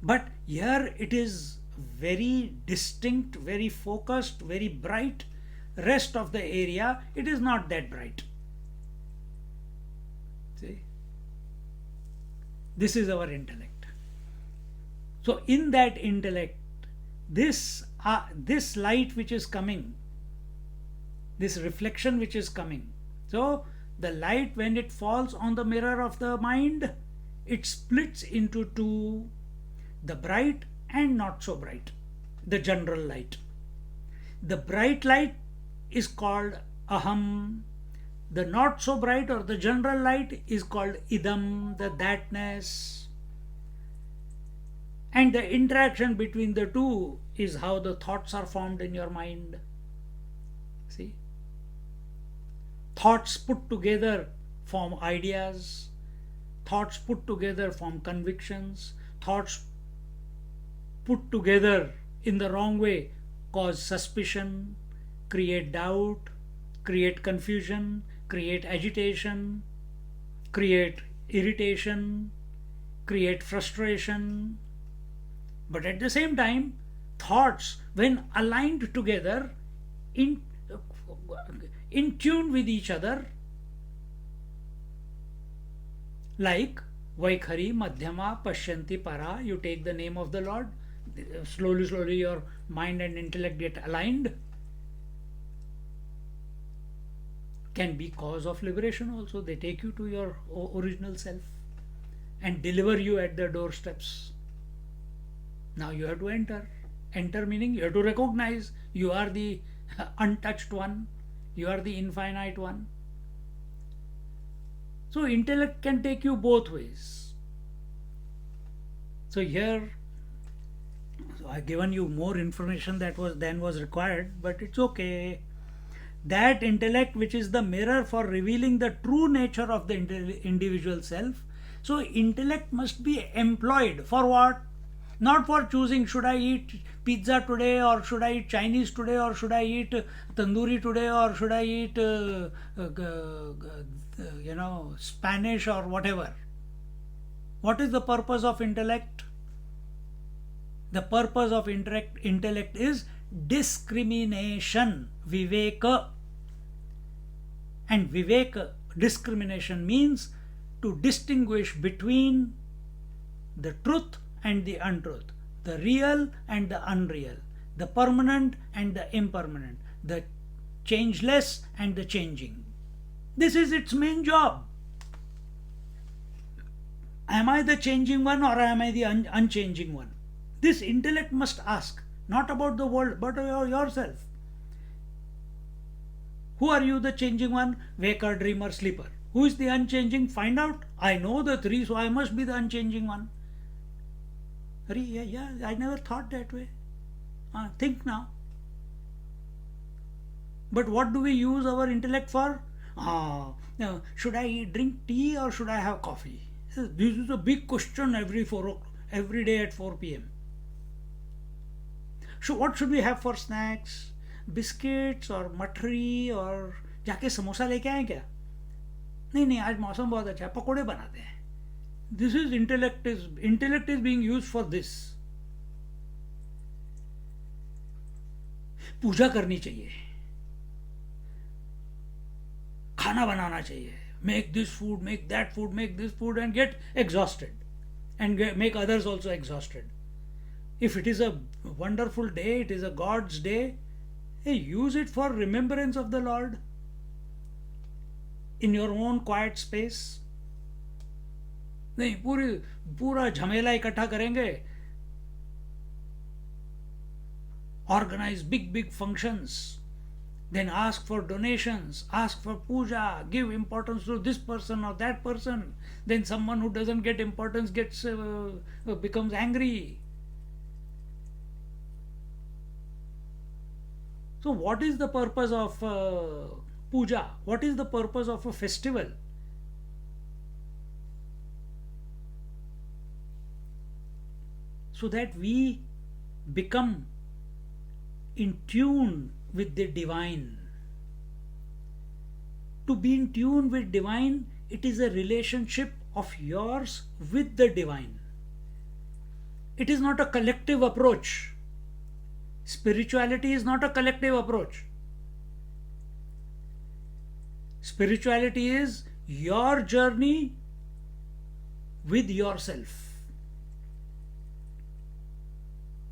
but here it is very distinct, very focused, very bright. Rest of the area, it is not that bright. See, this is our intellect. So in that intellect, this light which is coming, this reflection which is coming, so the light, when it falls on the mirror of the mind, it splits into two: the bright and not so bright, the general light. The bright light is called aham, the not so bright or the general light is called idam, the thatness. And the interaction between the two is how the thoughts are formed in your mind. See, thoughts put together form ideas, thoughts put together form convictions, thoughts put together in the wrong way cause suspicion, create doubt, create confusion, create agitation, create irritation, create frustration. But at the same time, thoughts, when aligned together, in tune with each other, like Vaikhari, Madhyama, Pashyanti, Para, you take the name of the Lord, slowly your mind and intellect get aligned, can be cause of liberation also. They take you to your original self and deliver you at the doorsteps. Now you have to enter. Enter meaning you have to recognize you are the untouched one, you are the infinite one. So intellect can take you both ways. So here, I've given you more information than was required, but it's okay. That intellect which is the mirror for revealing the true nature of the individual self. So intellect must be employed for what? Not for choosing, should I eat pizza today, or should I eat Chinese today, or should I eat tandoori today, or should I eat Spanish or whatever. What is the purpose of intellect? The purpose of intellect is discrimination, viveka. And viveka, discrimination, means to distinguish between the truth and the untruth, the real and the unreal, the permanent and the impermanent, the changeless and the changing. This is its main job. Am I the changing one or am I the unchanging one? This intellect must ask, not about the world, but yourself. Who are you, the changing one? Waker, dreamer, sleeper. Who is the unchanging? Find out. I know the three, so I must be the unchanging one. Yeah, I never thought that way. Think now. But what do we use our intellect for? Should I drink tea or should I have coffee? This is a big question every day at 4 p.m. So what should we have for snacks? Biscuits or मठरी और जाके समोसा लेके आए क्या? नहीं, आज मौसम बहुत अच्छा है, पकोड़े बनाते हैं. This is intellect is being used for this. पूजा करनी चाहिए, खाना बनाना चाहिए, make this food, make that food, make this food, and get exhausted and make others also exhausted. If it is a wonderful day, it is a God's day, use it for remembrance of the Lord in your own quiet space. नहीं पूरा झमेला इकट्ठा करेंगे, organize big functions, then ask for donations, ask for puja, give importance to this person or that person. Then someone who doesn't get importance gets becomes angry. So, what is the purpose of puja? What is the purpose of a festival? So that we become in tune with the divine. To be in tune with divine, it is a relationship of yours with the divine. It is not a collective approach. Spirituality is not a collective approach. Spirituality is your journey with yourself.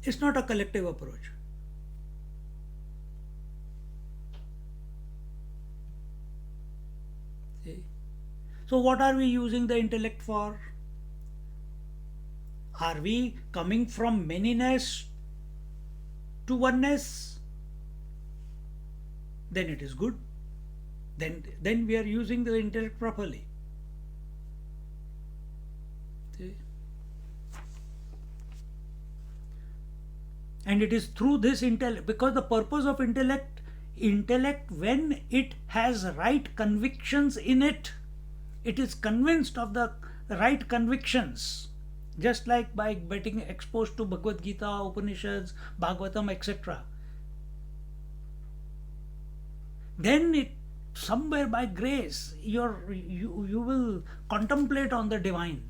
It's not a collective approach. See? So, what are we using the intellect for? Are we coming from manyness to oneness? Then it is good. Then we are using the intellect properly. See? And it is through this intellect, because the purpose of intellect, when it has right convictions in it, it is convinced of the right convictions. Just like by getting exposed to Bhagavad Gita, Upanishads, Bhagavatam, etc. Then it somewhere by grace you will contemplate on the divine.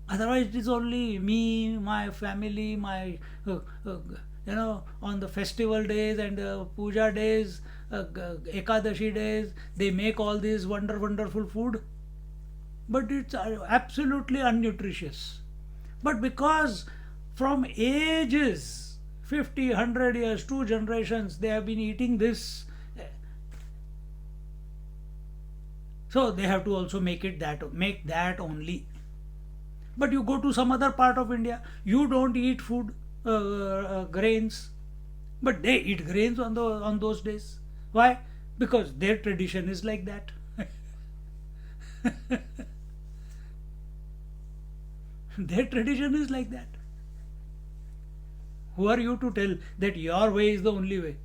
Otherwise, it is only me, my family, my on the festival days and puja days, Ekadashi days, they make all this wonderful food, but it's absolutely unnutritious. But because from ages, 50, 100 years, 2 generations, they have been eating this, so they have to also make that only. But you go to some other part of India, you don't eat food, grains, but they eat grains on those days. Why? Because their tradition is like that. Their tradition is like that. Who are you to tell that your way is the only way?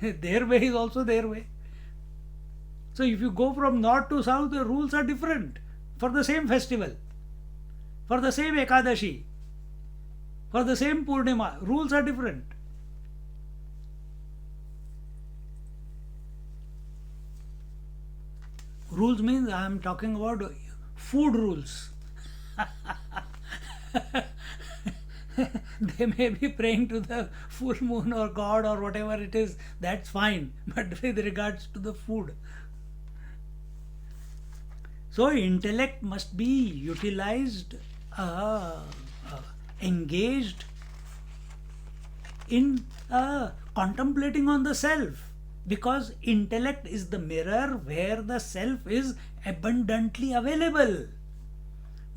Their way is also their way. So if you go from north to south, the rules are different for the same festival, for the same Ekadashi, for the same Purnima. Rules are different. Rules means I am talking about food rules. They may be praying to the full moon or God or whatever it is, that's fine, but with regards to the food. So intellect must be utilized, engaged in contemplating on the self, because intellect is the mirror where the self is abundantly available.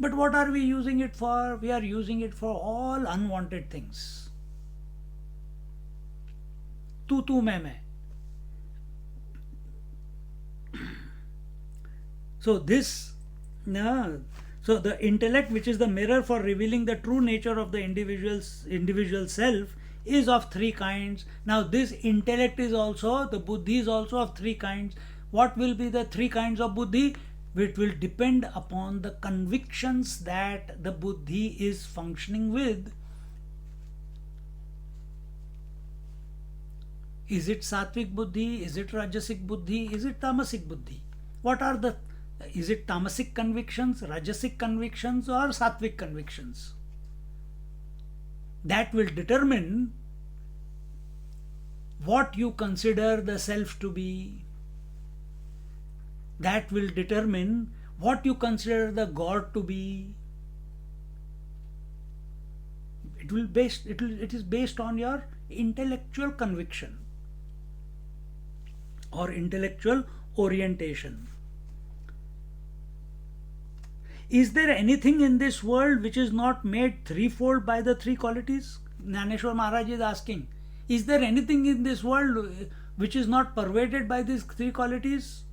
But what are we using it for? We are using it for all unwanted things. Tu मैं. So this, so the intellect, which is the mirror for revealing the true nature of the individual self, is of three kinds. Now this intellect is also, the buddhi is also of three kinds. What will be the three kinds of buddhi? It will depend upon the convictions that the buddhi is functioning with. Is it sattvic buddhi? Is it rajasic buddhi? Is it tamasic buddhi? Is it tamasic convictions, rajasic convictions, or sattvic convictions? That will determine what you consider the self to be. That will determine what you consider the God to be. It is based on your intellectual conviction or intellectual orientation. Is there anything in this world which is not made threefold by the three qualities? Gyaneshwar Maharaj is asking, is there anything in this world which is not pervaded by these three qualities?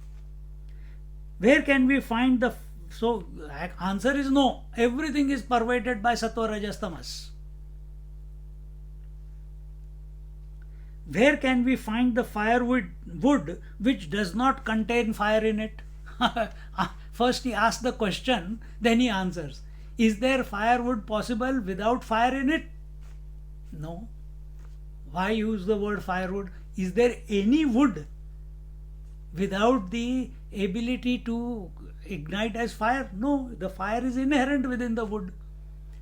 Where can we find the... So, answer is no. Everything is pervaded by sattva, rajas, tamas. Where can we find the firewood which does not contain fire in it? First he asks the question, then he answers. Is there firewood possible without fire in it? No. Why use the word firewood? Is there any wood without the ability to ignite as fire? No, the fire is inherent within the wood.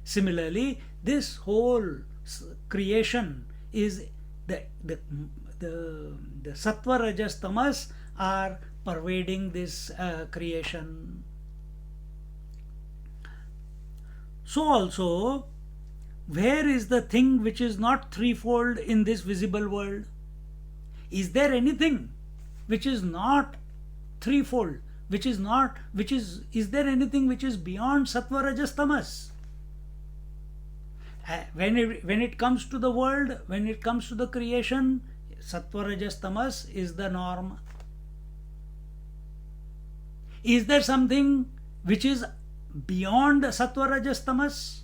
Similarly, this whole creation is the sattva, rajas, tamas are pervading this creation. So also, where is the thing which is not threefold in this visible world? Is there anything which is not threefold? Is there anything which is beyond sattva, rajas, tamas? When it comes to the world, when it comes to the creation, sattva, rajas, tamas is the norm. Is there something which is beyond sattva, rajas, tamas?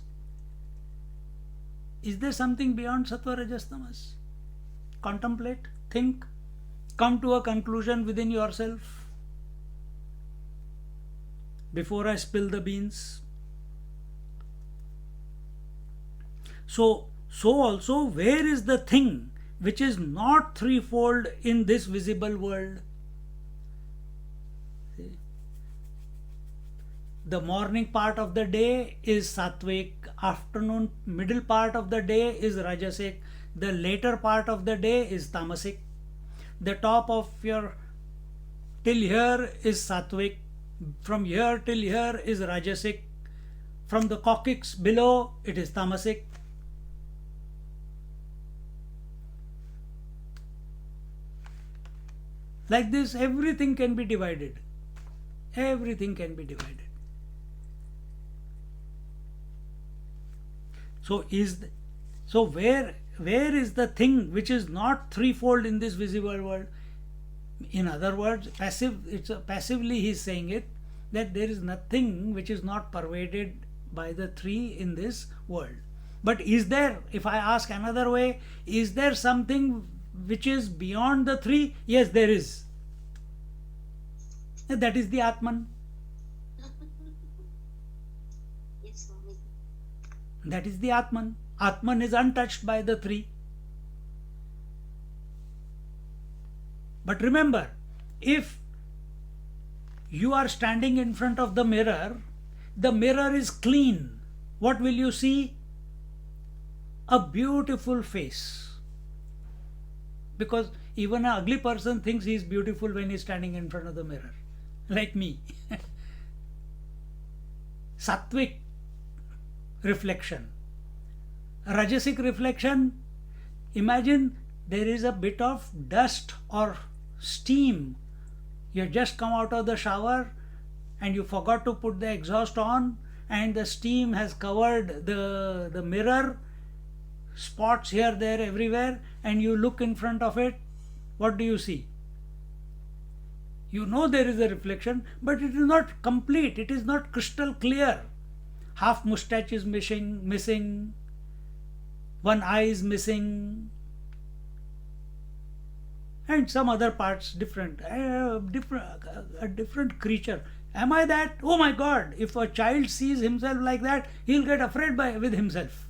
Is there something beyond sattva, rajas, tamas? Contemplate, think, come to a conclusion within yourself before I spill the beans. So also, where is the thing which is not threefold in this visible world? See? The morning part of the day is sattvic, afternoon, middle part of the day is rajasic, the later part of the day is tamasic. The top of your till here is sattvic, from here till here is rajasic, from the coccyx below it is tamasic. Like this, everything can be divided. Everything can be divided. So where is the thing which is not threefold in this visible world? In other words, passively he is saying it, that there is nothing which is not pervaded by the three in this world. But is there, if I ask another way, is there something which is beyond the three? Yes, there is. That is the Atman. Yes, Swami. That is the Atman. Atman is untouched by the three. But remember, if you are standing in front of the mirror is clean. What will you see? A beautiful face. Because even an ugly person thinks he is beautiful when he is standing in front of the mirror. Like me. Sattvic reflection. Rajasic reflection. Imagine there is a bit of dust or steam. You have just come out of the shower and you forgot to put the exhaust on, and the steam has covered the mirror, spots here, there, everywhere, and you look in front of it. What do you see? You know there is a reflection, but it is not complete. It is not crystal clear. Half moustache is missing. One eye is missing. And some other parts different. A different creature. Am I that? Oh my God! If a child sees himself like that, he'll get afraid with himself.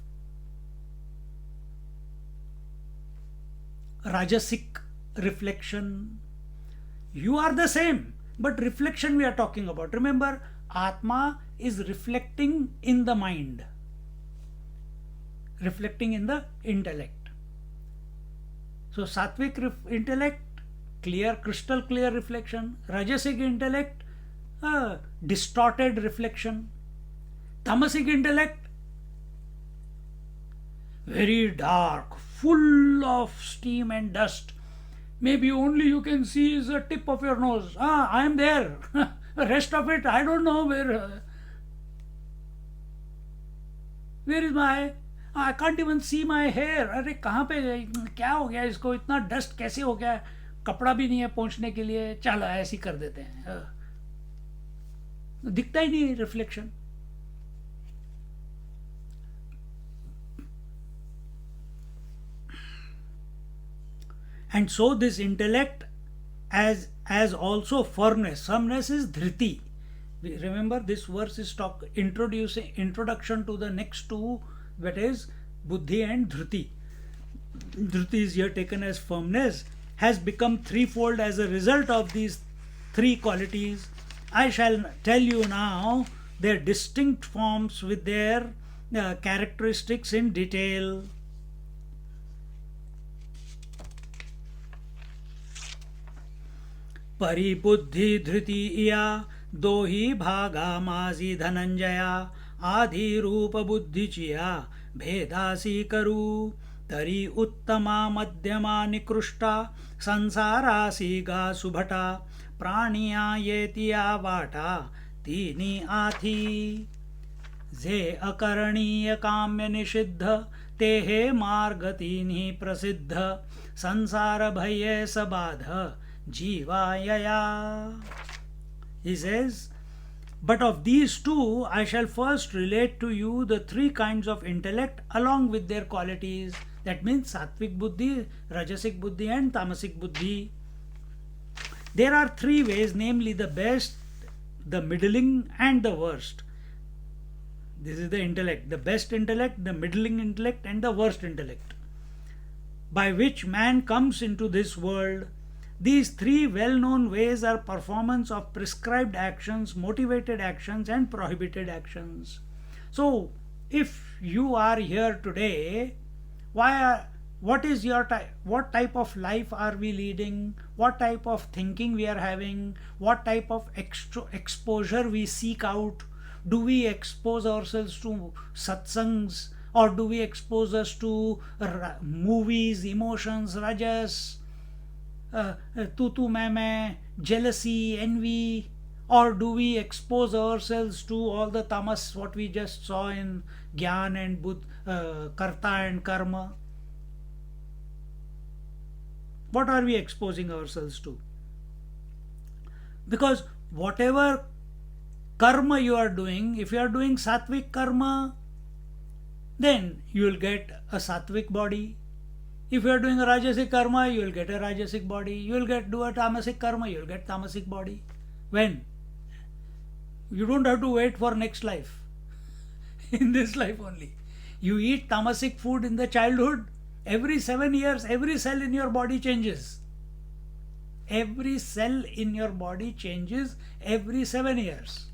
Rajasic reflection. You are the same, but reflection we are talking about. Remember, Atma is reflecting in the mind, reflecting in the intellect. So sattvic intellect, clear, crystal clear reflection. Rajasic intellect, distorted reflection. Tamasic intellect, very dark, full of steam and dust. Maybe only you can see is the tip of your nose. I am there. The rest of it, I don't know where is my I can't even see my hair, अरे कहाँ पे गई, क्या हो गया इसको, इतना dust कैसे हो गया, कपड़ा भी नहीं है पोंछने के लिए, चलो ऐसे ही कर देते हैं, दिखता ही नहीं reflection. And so this intellect as also firmness. Firmness is dhriti. Remember, this verse is introduction to the next two, that is buddhi and dhruti. Dhruti is here taken as firmness, has become threefold as a result of these three qualities. I shall tell you now their distinct forms with their characteristics in detail. परिबुद्धि धृति इया दो ही भागा मासी धनंजया आधि रूप बुद्धि chia भेदासी करू तरी उत्तमा मध्यमा निकृष्टा संसारासी गा सुभटा प्राणिया येतिया वाटा तीनी आथी जे अकरणीय काम्य निषिद्ध तेहे मार्ग तीनी प्रसिद्ध संसार भये सबाध Jivayaya. He says, but of these two I shall first relate to you the three kinds of intellect along with their qualities. That means Sattvic Buddhi, Rajasic Buddhi and Tamasic Buddhi. There are three ways, namely the best, the middling and the worst. This is the intellect, the best intellect, the middling intellect and the worst intellect, by which man comes into this world. These three well-known ways are performance of prescribed actions, motivated actions and prohibited actions. So, if you are here today, what is your what type of life are we leading? What type of thinking we are having? What type of exposure we seek out? Do we expose ourselves to satsangs, or do we expose us to movies, emotions, rajas, tu मैं, jealousy, envy, or do we expose ourselves to all the tamas, what we just saw in Gyan and Karta and Karma? What are we exposing ourselves to? Because whatever karma you are doing, if you are doing sattvic karma, then you will get a sattvic body. If you are doing a rajasic karma, you will get a rajasic body. You will do a tamasic karma, you will get tamasic body. When? You don't have to wait for next life. In this life only. You eat tamasic food in the childhood, every 7 years, every cell in your body changes. Every cell in your body changes every 7 years.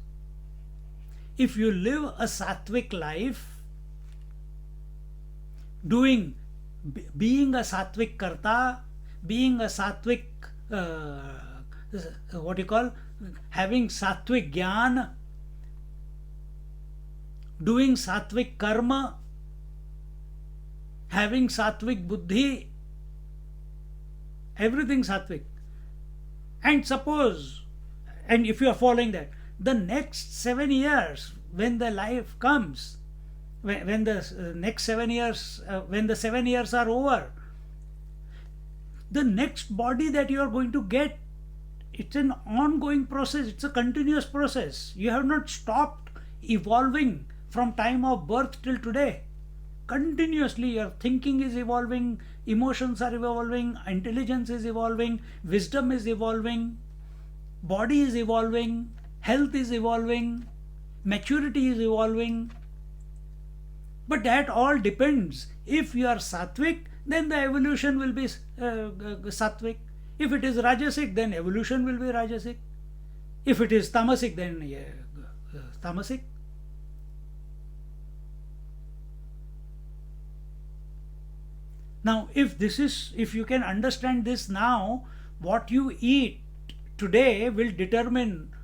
If you live a sattvic life, being a sattvic karta, being a sattvic, having sattvic jnana, doing sattvic karma, having sattvic buddhi, everything sattvic. And suppose, and if you are following that, the next 7 years, when the life comes, when the next 7 years, when the 7 years are over, the next body that you are going to get, it's an ongoing process, it's a continuous process. You have not stopped evolving from time of birth till today. Continuously your thinking is evolving, emotions are evolving, intelligence is evolving, wisdom is evolving, body is evolving, health is evolving, maturity is evolving. But that all depends. If you are sattvic, then the evolution will be sattvic. If it is rajasic, then evolution will be rajasic. If it is tamasic, then tamasic. Now, if you can understand this now, what you eat today will determine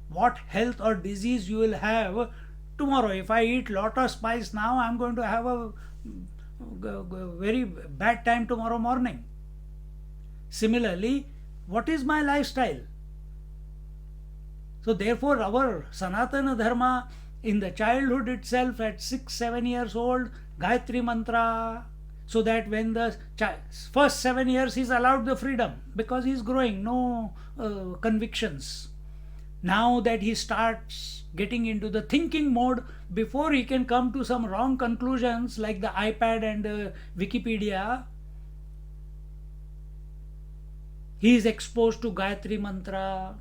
what health or disease you will have tomorrow. If I eat lot of spice now, I am going to have a very bad time tomorrow morning. Similarly, what is my lifestyle? So therefore our Sanatana Dharma in the childhood itself at 6-7 years old Gayatri Mantra, so that when the first 7 years he's allowed the freedom because he's growing, no convictions. Now that he starts getting into the thinking mode, before he can come to some wrong conclusions like the iPad and Wikipedia, he is exposed to Gayatri Mantra.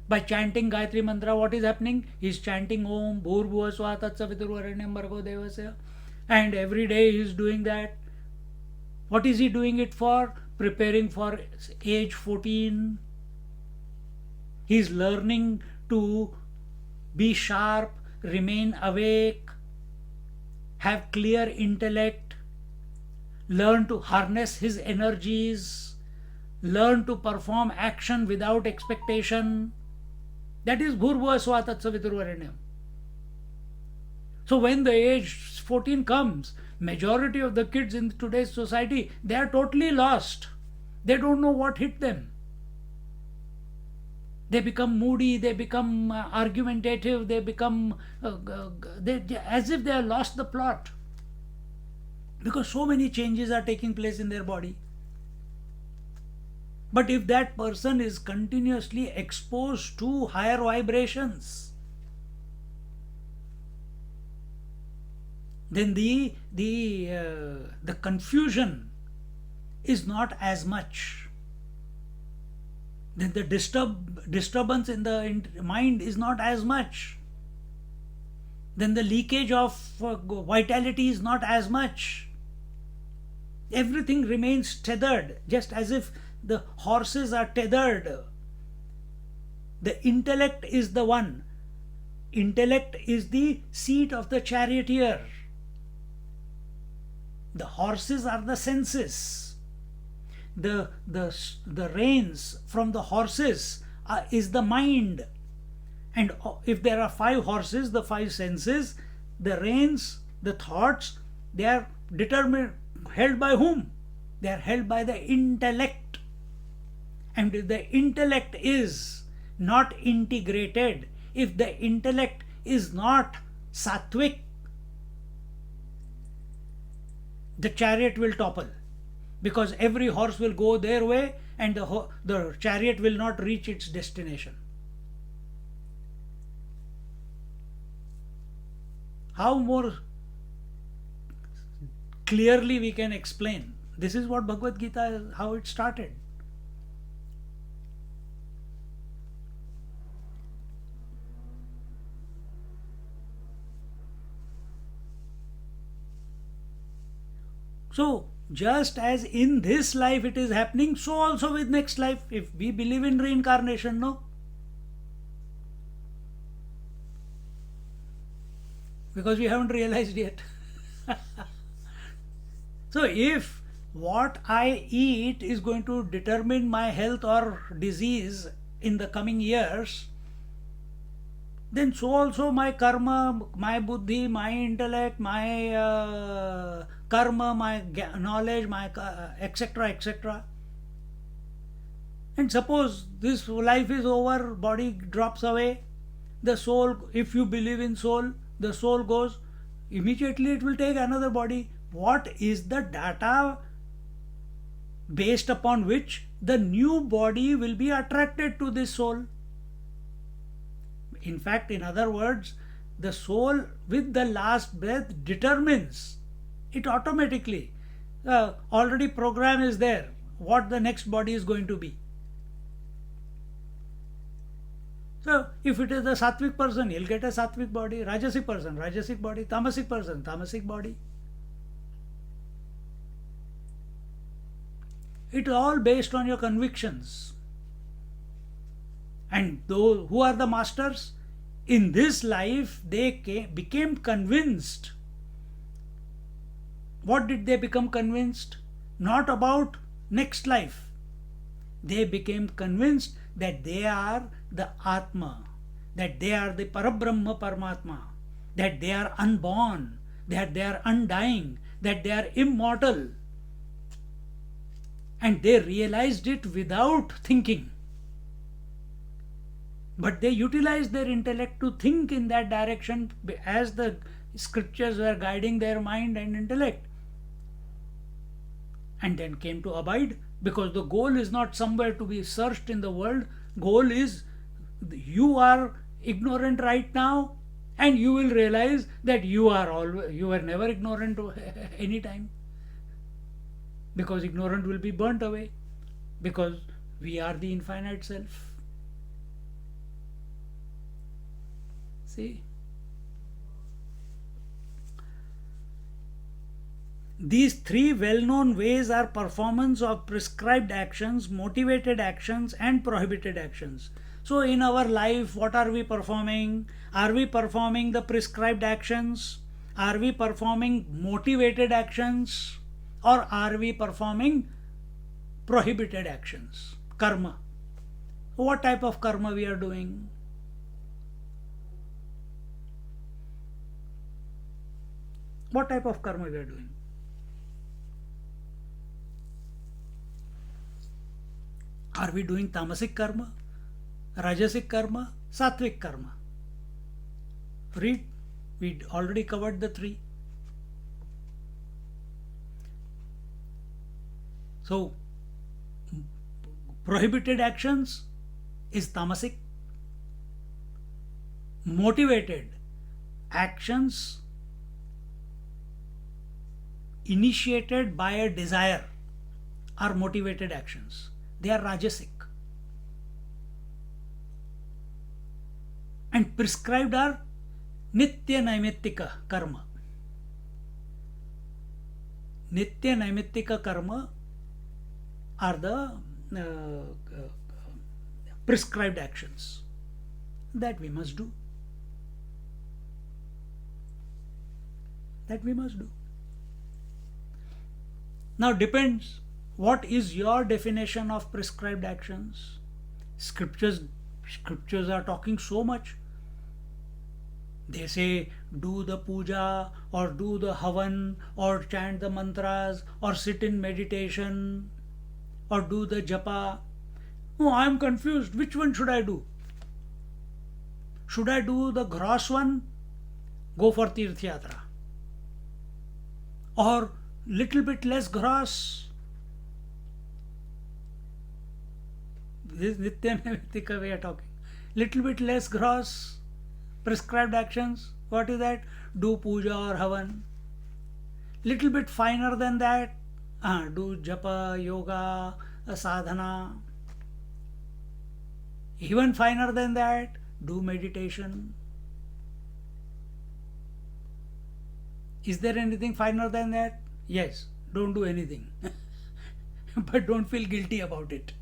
By chanting Gayatri Mantra, what is happening? He is chanting Om Bhur Swaha Tat Saviturvarenyam Bhargo Devasya, and every day he is doing that. What is he doing it for? Preparing for age 14. He is learning to be sharp, remain awake, have clear intellect, learn to harness his energies, learn to perform action without expectation. That is Bhurvua Swaha Tat Saviturvarenyam. So when the age 14 comes, majority of the kids in today's society, they are totally lost. They don't know what hit them. They become moody, they become argumentative, they become as if they have lost the plot. Because so many changes are taking place in their body. But if that person is continuously exposed to higher vibrations, then the confusion is not as much. Then the disturbance in the mind is not as much. Then the leakage of vitality is not as much. Everything remains tethered, just as if the horses are tethered. The intellect is the one. Intellect is the seat of the charioteer. The horses are the senses. The reins from the horses is the mind. And if there are 5 horses, the 5 senses, the reins, the thoughts, they are determined, held by whom? They are held by the intellect. And if the intellect is not integrated, if the intellect is not sattvic, the chariot will topple, because every horse will go their way and the chariot will not reach its destination. How more clearly we can explain? This is what Bhagavad Gita is, how it started. So, just as in this life it is happening, so also with next life, if we believe in reincarnation, no? Because we haven't realized yet. So, if what I eat is going to determine my health or disease in the coming years, then so also my karma, my buddhi, my intellect, my karma, my knowledge, my etc. etc. And suppose this life is over, body drops away, the soul, if you believe in soul, the soul goes, immediately it will take another body. What is the data based upon which the new body will be attracted to this soul? In fact, in other words, the soul with the last breath determines it automatically. Already program is there what the next body is going to be. So if it is a sattvic person, he'll get a sattvic body. Rajasic person, rajasic body. Tamasic person, tamasic body. It's all based on your convictions. And those who are the masters? In this life, they became convinced. What did they become convinced? Not about next life. They became convinced that they are the Atma, that they are the Parabrahma Paramatma, that they are unborn, that they are undying, that they are immortal. And they realized it without thinking. But they utilized their intellect to think in that direction as the scriptures were guiding their mind and intellect, and then came to abide, because the goal is not somewhere to be searched in the world. Goal is, you are ignorant right now, and you will realize that you were never ignorant any time, because ignorant will be burnt away, because we are the infinite self. See, these three well-known ways are performance of prescribed actions, motivated actions, and prohibited actions. So in our life, what are we performing? Are we performing the prescribed actions? Are we performing motivated actions? Or are we performing prohibited actions? Karma. What type of karma we are doing? What type of karma we are doing? Are we doing tamasic karma, rajasic karma, sattvic karma? Read, we already covered the three. So, prohibited actions is tamasic. Motivated actions initiated by a desire are motivated actions. They are rajasic. And prescribed are nitya naimittika karma. Nitya naimittika karma are the prescribed actions that we must do. That we must do. Now depends, what is your definition of prescribed actions? Scriptures are talking so much. They say do the puja, or do the havan, or chant the mantras, or sit in meditation, or do the japa. Oh, I am confused. Which one should I do? Should I do the gross one? Go for Tirth Yatra. Or little bit less gross? This Nitya Naimittika we are talking. Little bit less gross prescribed actions. What is that? Do puja or havan. Little bit finer than that. Do japa, yoga, sadhana. Even finer than that, do meditation. Is there anything finer than that? Yes, don't do anything. But don't feel guilty about it.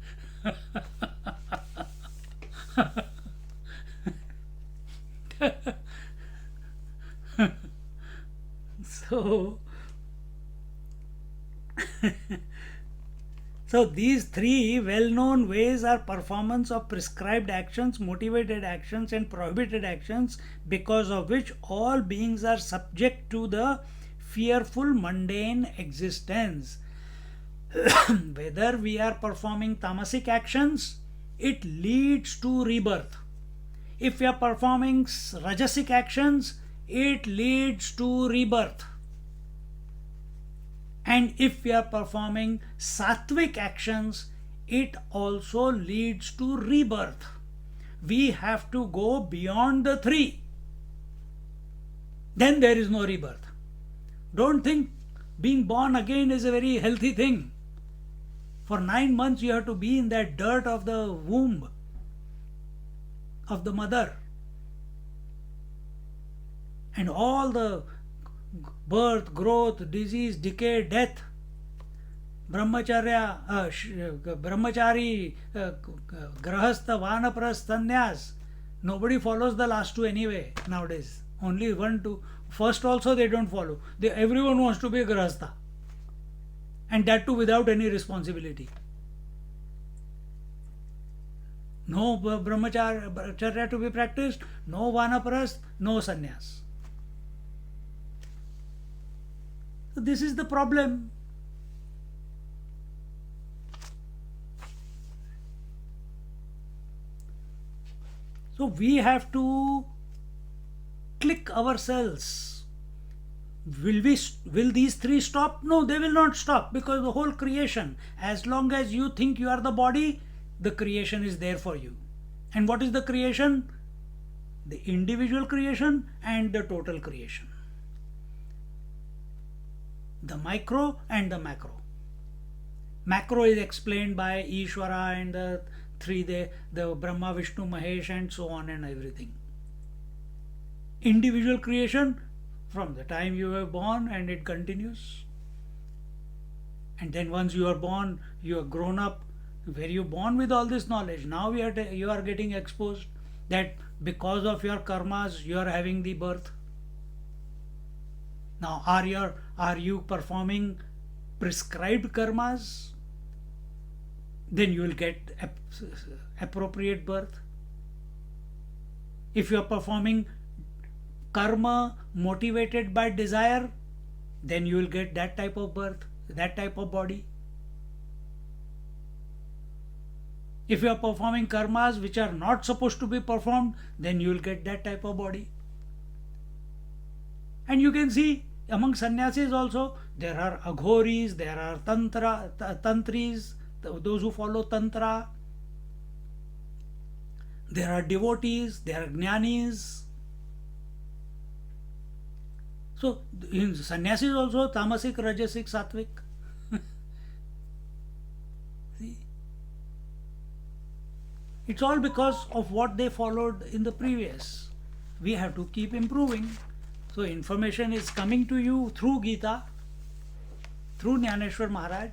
So these three well-known ways are performance of prescribed actions, motivated actions, and prohibited actions, because of which all beings are subject to the fearful mundane existence. Whether we are performing tamasic actions, it leads to rebirth. If we are performing rajasic actions, it leads to rebirth. And if we are performing sattvic actions, it also leads to rebirth. We have to go beyond the three. Then there is no rebirth. Don't think being born again is a very healthy thing. For 9 months you have to be in that dirt of the womb of the mother. And all the birth, growth, disease, decay, death, brahmacharya, brahmachari, grahastha, vanapras, sannyas. Nobody follows the last two anyway nowadays. Only one, two. First also they don't follow. Everyone wants to be a grahastha. And that too without any responsibility. No brahmacharya to be practiced, no vanapras, no sannyas. So this is the problem. So we have to click ourselves Will these three stop? No, they will not stop, because the whole creation, as long as you think you are the body, the creation is there for you. And what is the creation? The individual creation and the total creation. The micro and the macro. Macro is explained by Ishvara and the three, the Brahma, Vishnu, Mahesh, and so on and everything. Individual creation, from the time you were born and it continues. And then once you are born, you are grown up. Were you born with all this knowledge? Now you are getting exposed that because of your karmas you are having the birth. Now are you performing prescribed karmas? Then you will get appropriate birth. If you are performing karma motivated by desire, then you will get that type of birth, that type of body. If you are performing karmas which are not supposed to be performed, then you will get that type of body. And you can see among sannyasis also, there are aghoris, there are tantris, those who follow tantra, there are devotees, there are jnanis. So in sannyasis also, tamasic, rajasic, sattvic. See? It's all because of what they followed in the previous. We have to keep improving. So information is coming to you through Gita, through Gyaneshwari Maharaj.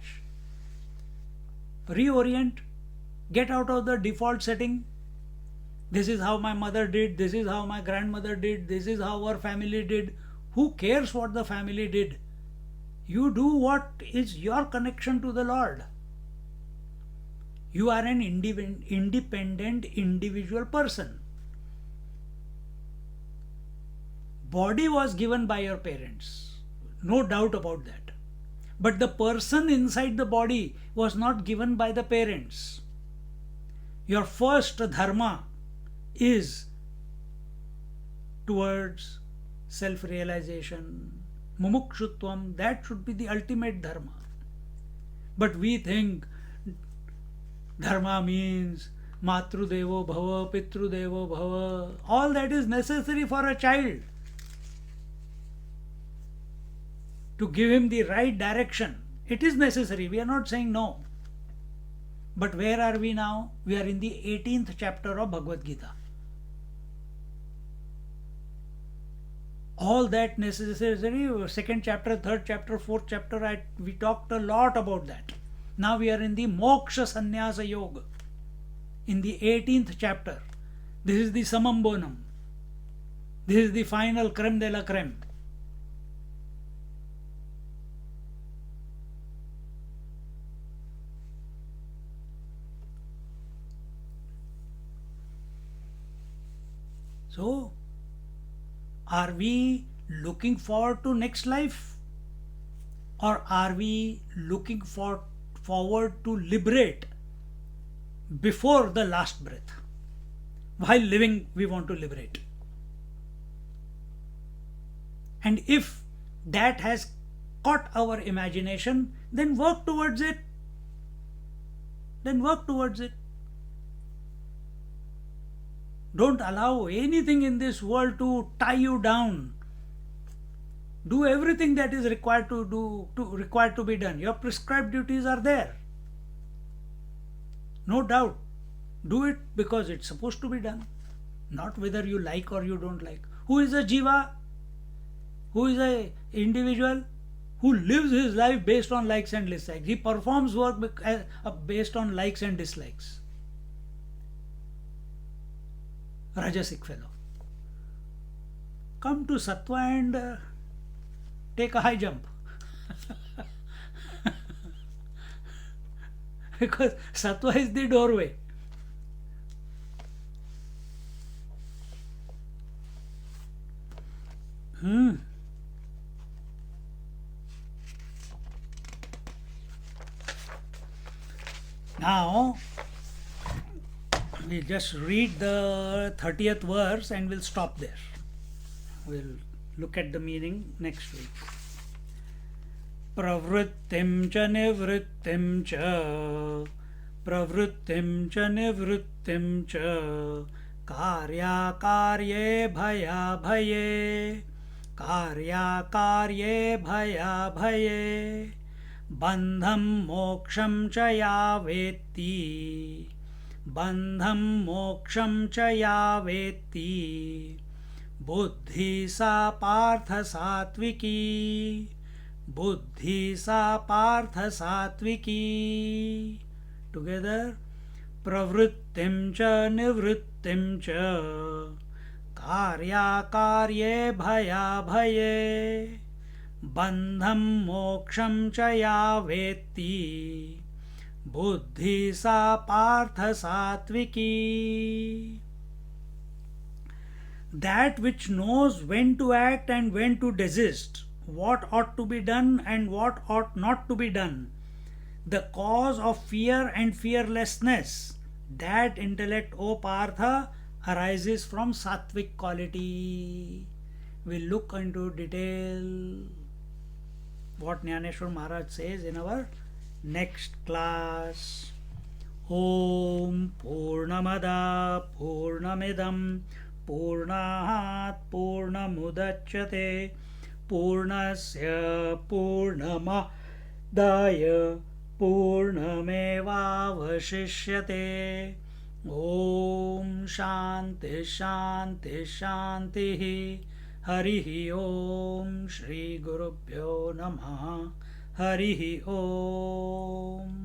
Reorient, get out of the default setting. This is how my mother did, this is how my grandmother did, this is how our family did. Who cares what the family did? You do what is your connection to the Lord. You are an independent individual person. Body was given by your parents, no doubt about that. But the person inside the body was not given by the parents. Your first dharma is towards self-realization, mumukshutvam. That should be the ultimate dharma. But we think dharma means matrudevo bhava, pitrudevo bhava. All that is necessary for a child to give him the right direction. It is necessary. We are not saying no. But where are we now? We are in the 18th chapter of Bhagavad Gita. All that necessary, second chapter, third chapter, fourth chapter, we talked a lot about that. Now we are in the Moksha Sanyaasa Yoga, in the 18th chapter. This is the Samam Bonam. This is the final creme de la creme. So, are we looking forward to next life, or are we looking forward to liberate before the last breath? While living, we want to liberate. And if that has caught our imagination, then work towards it. Don't allow anything in this world to tie you down. Do everything that is required to be done. Your prescribed duties are there. No doubt. Do it because it's supposed to be done. Not whether you like or you don't like. Who is a jiva? Who is an individual? Who lives his life based on likes and dislikes. He performs work based on likes and dislikes. Rajasic fellow. Come to Sattva and take a high jump. Because Sattva is the doorway. Now, we'll just read the 30th verse and we'll stop there. We'll Look at the meaning next week. Pravrittim cha nivrittim cha, pravrittim cha nivrittim cha, karya karye bhaya bhaye, karya karye bhaya bhaye, bandham moksham cha ya vetti, bandham moksham cha ya vetti, बुद्धि सा पार्थ सात्विकी, बुद्धि सा पार्थ सात्विकी. Together. प्रवृत्तिं च निवृत्तिं च, कार्याकार्ये भयाभये, बन्धं मोक्षं च या वेत्ति, बुद्धि सा पार्थ सात्विकी. That which knows when to act and when to desist, what ought to be done and what ought not to be done, the cause of fear and fearlessness, that intellect, O Partha, arises from sattvic quality. We'll look into detail what Gyaneshwari Maharaj says in our next class. Om Purnamada Purnamidam Purnahat Purnamudachyate Purnasya Purnamadaya Purnamevavashishyate. Om Shanti Shanti Shanti. Harihi Om. Shri Gurubhyo Namaha. Harihi Om.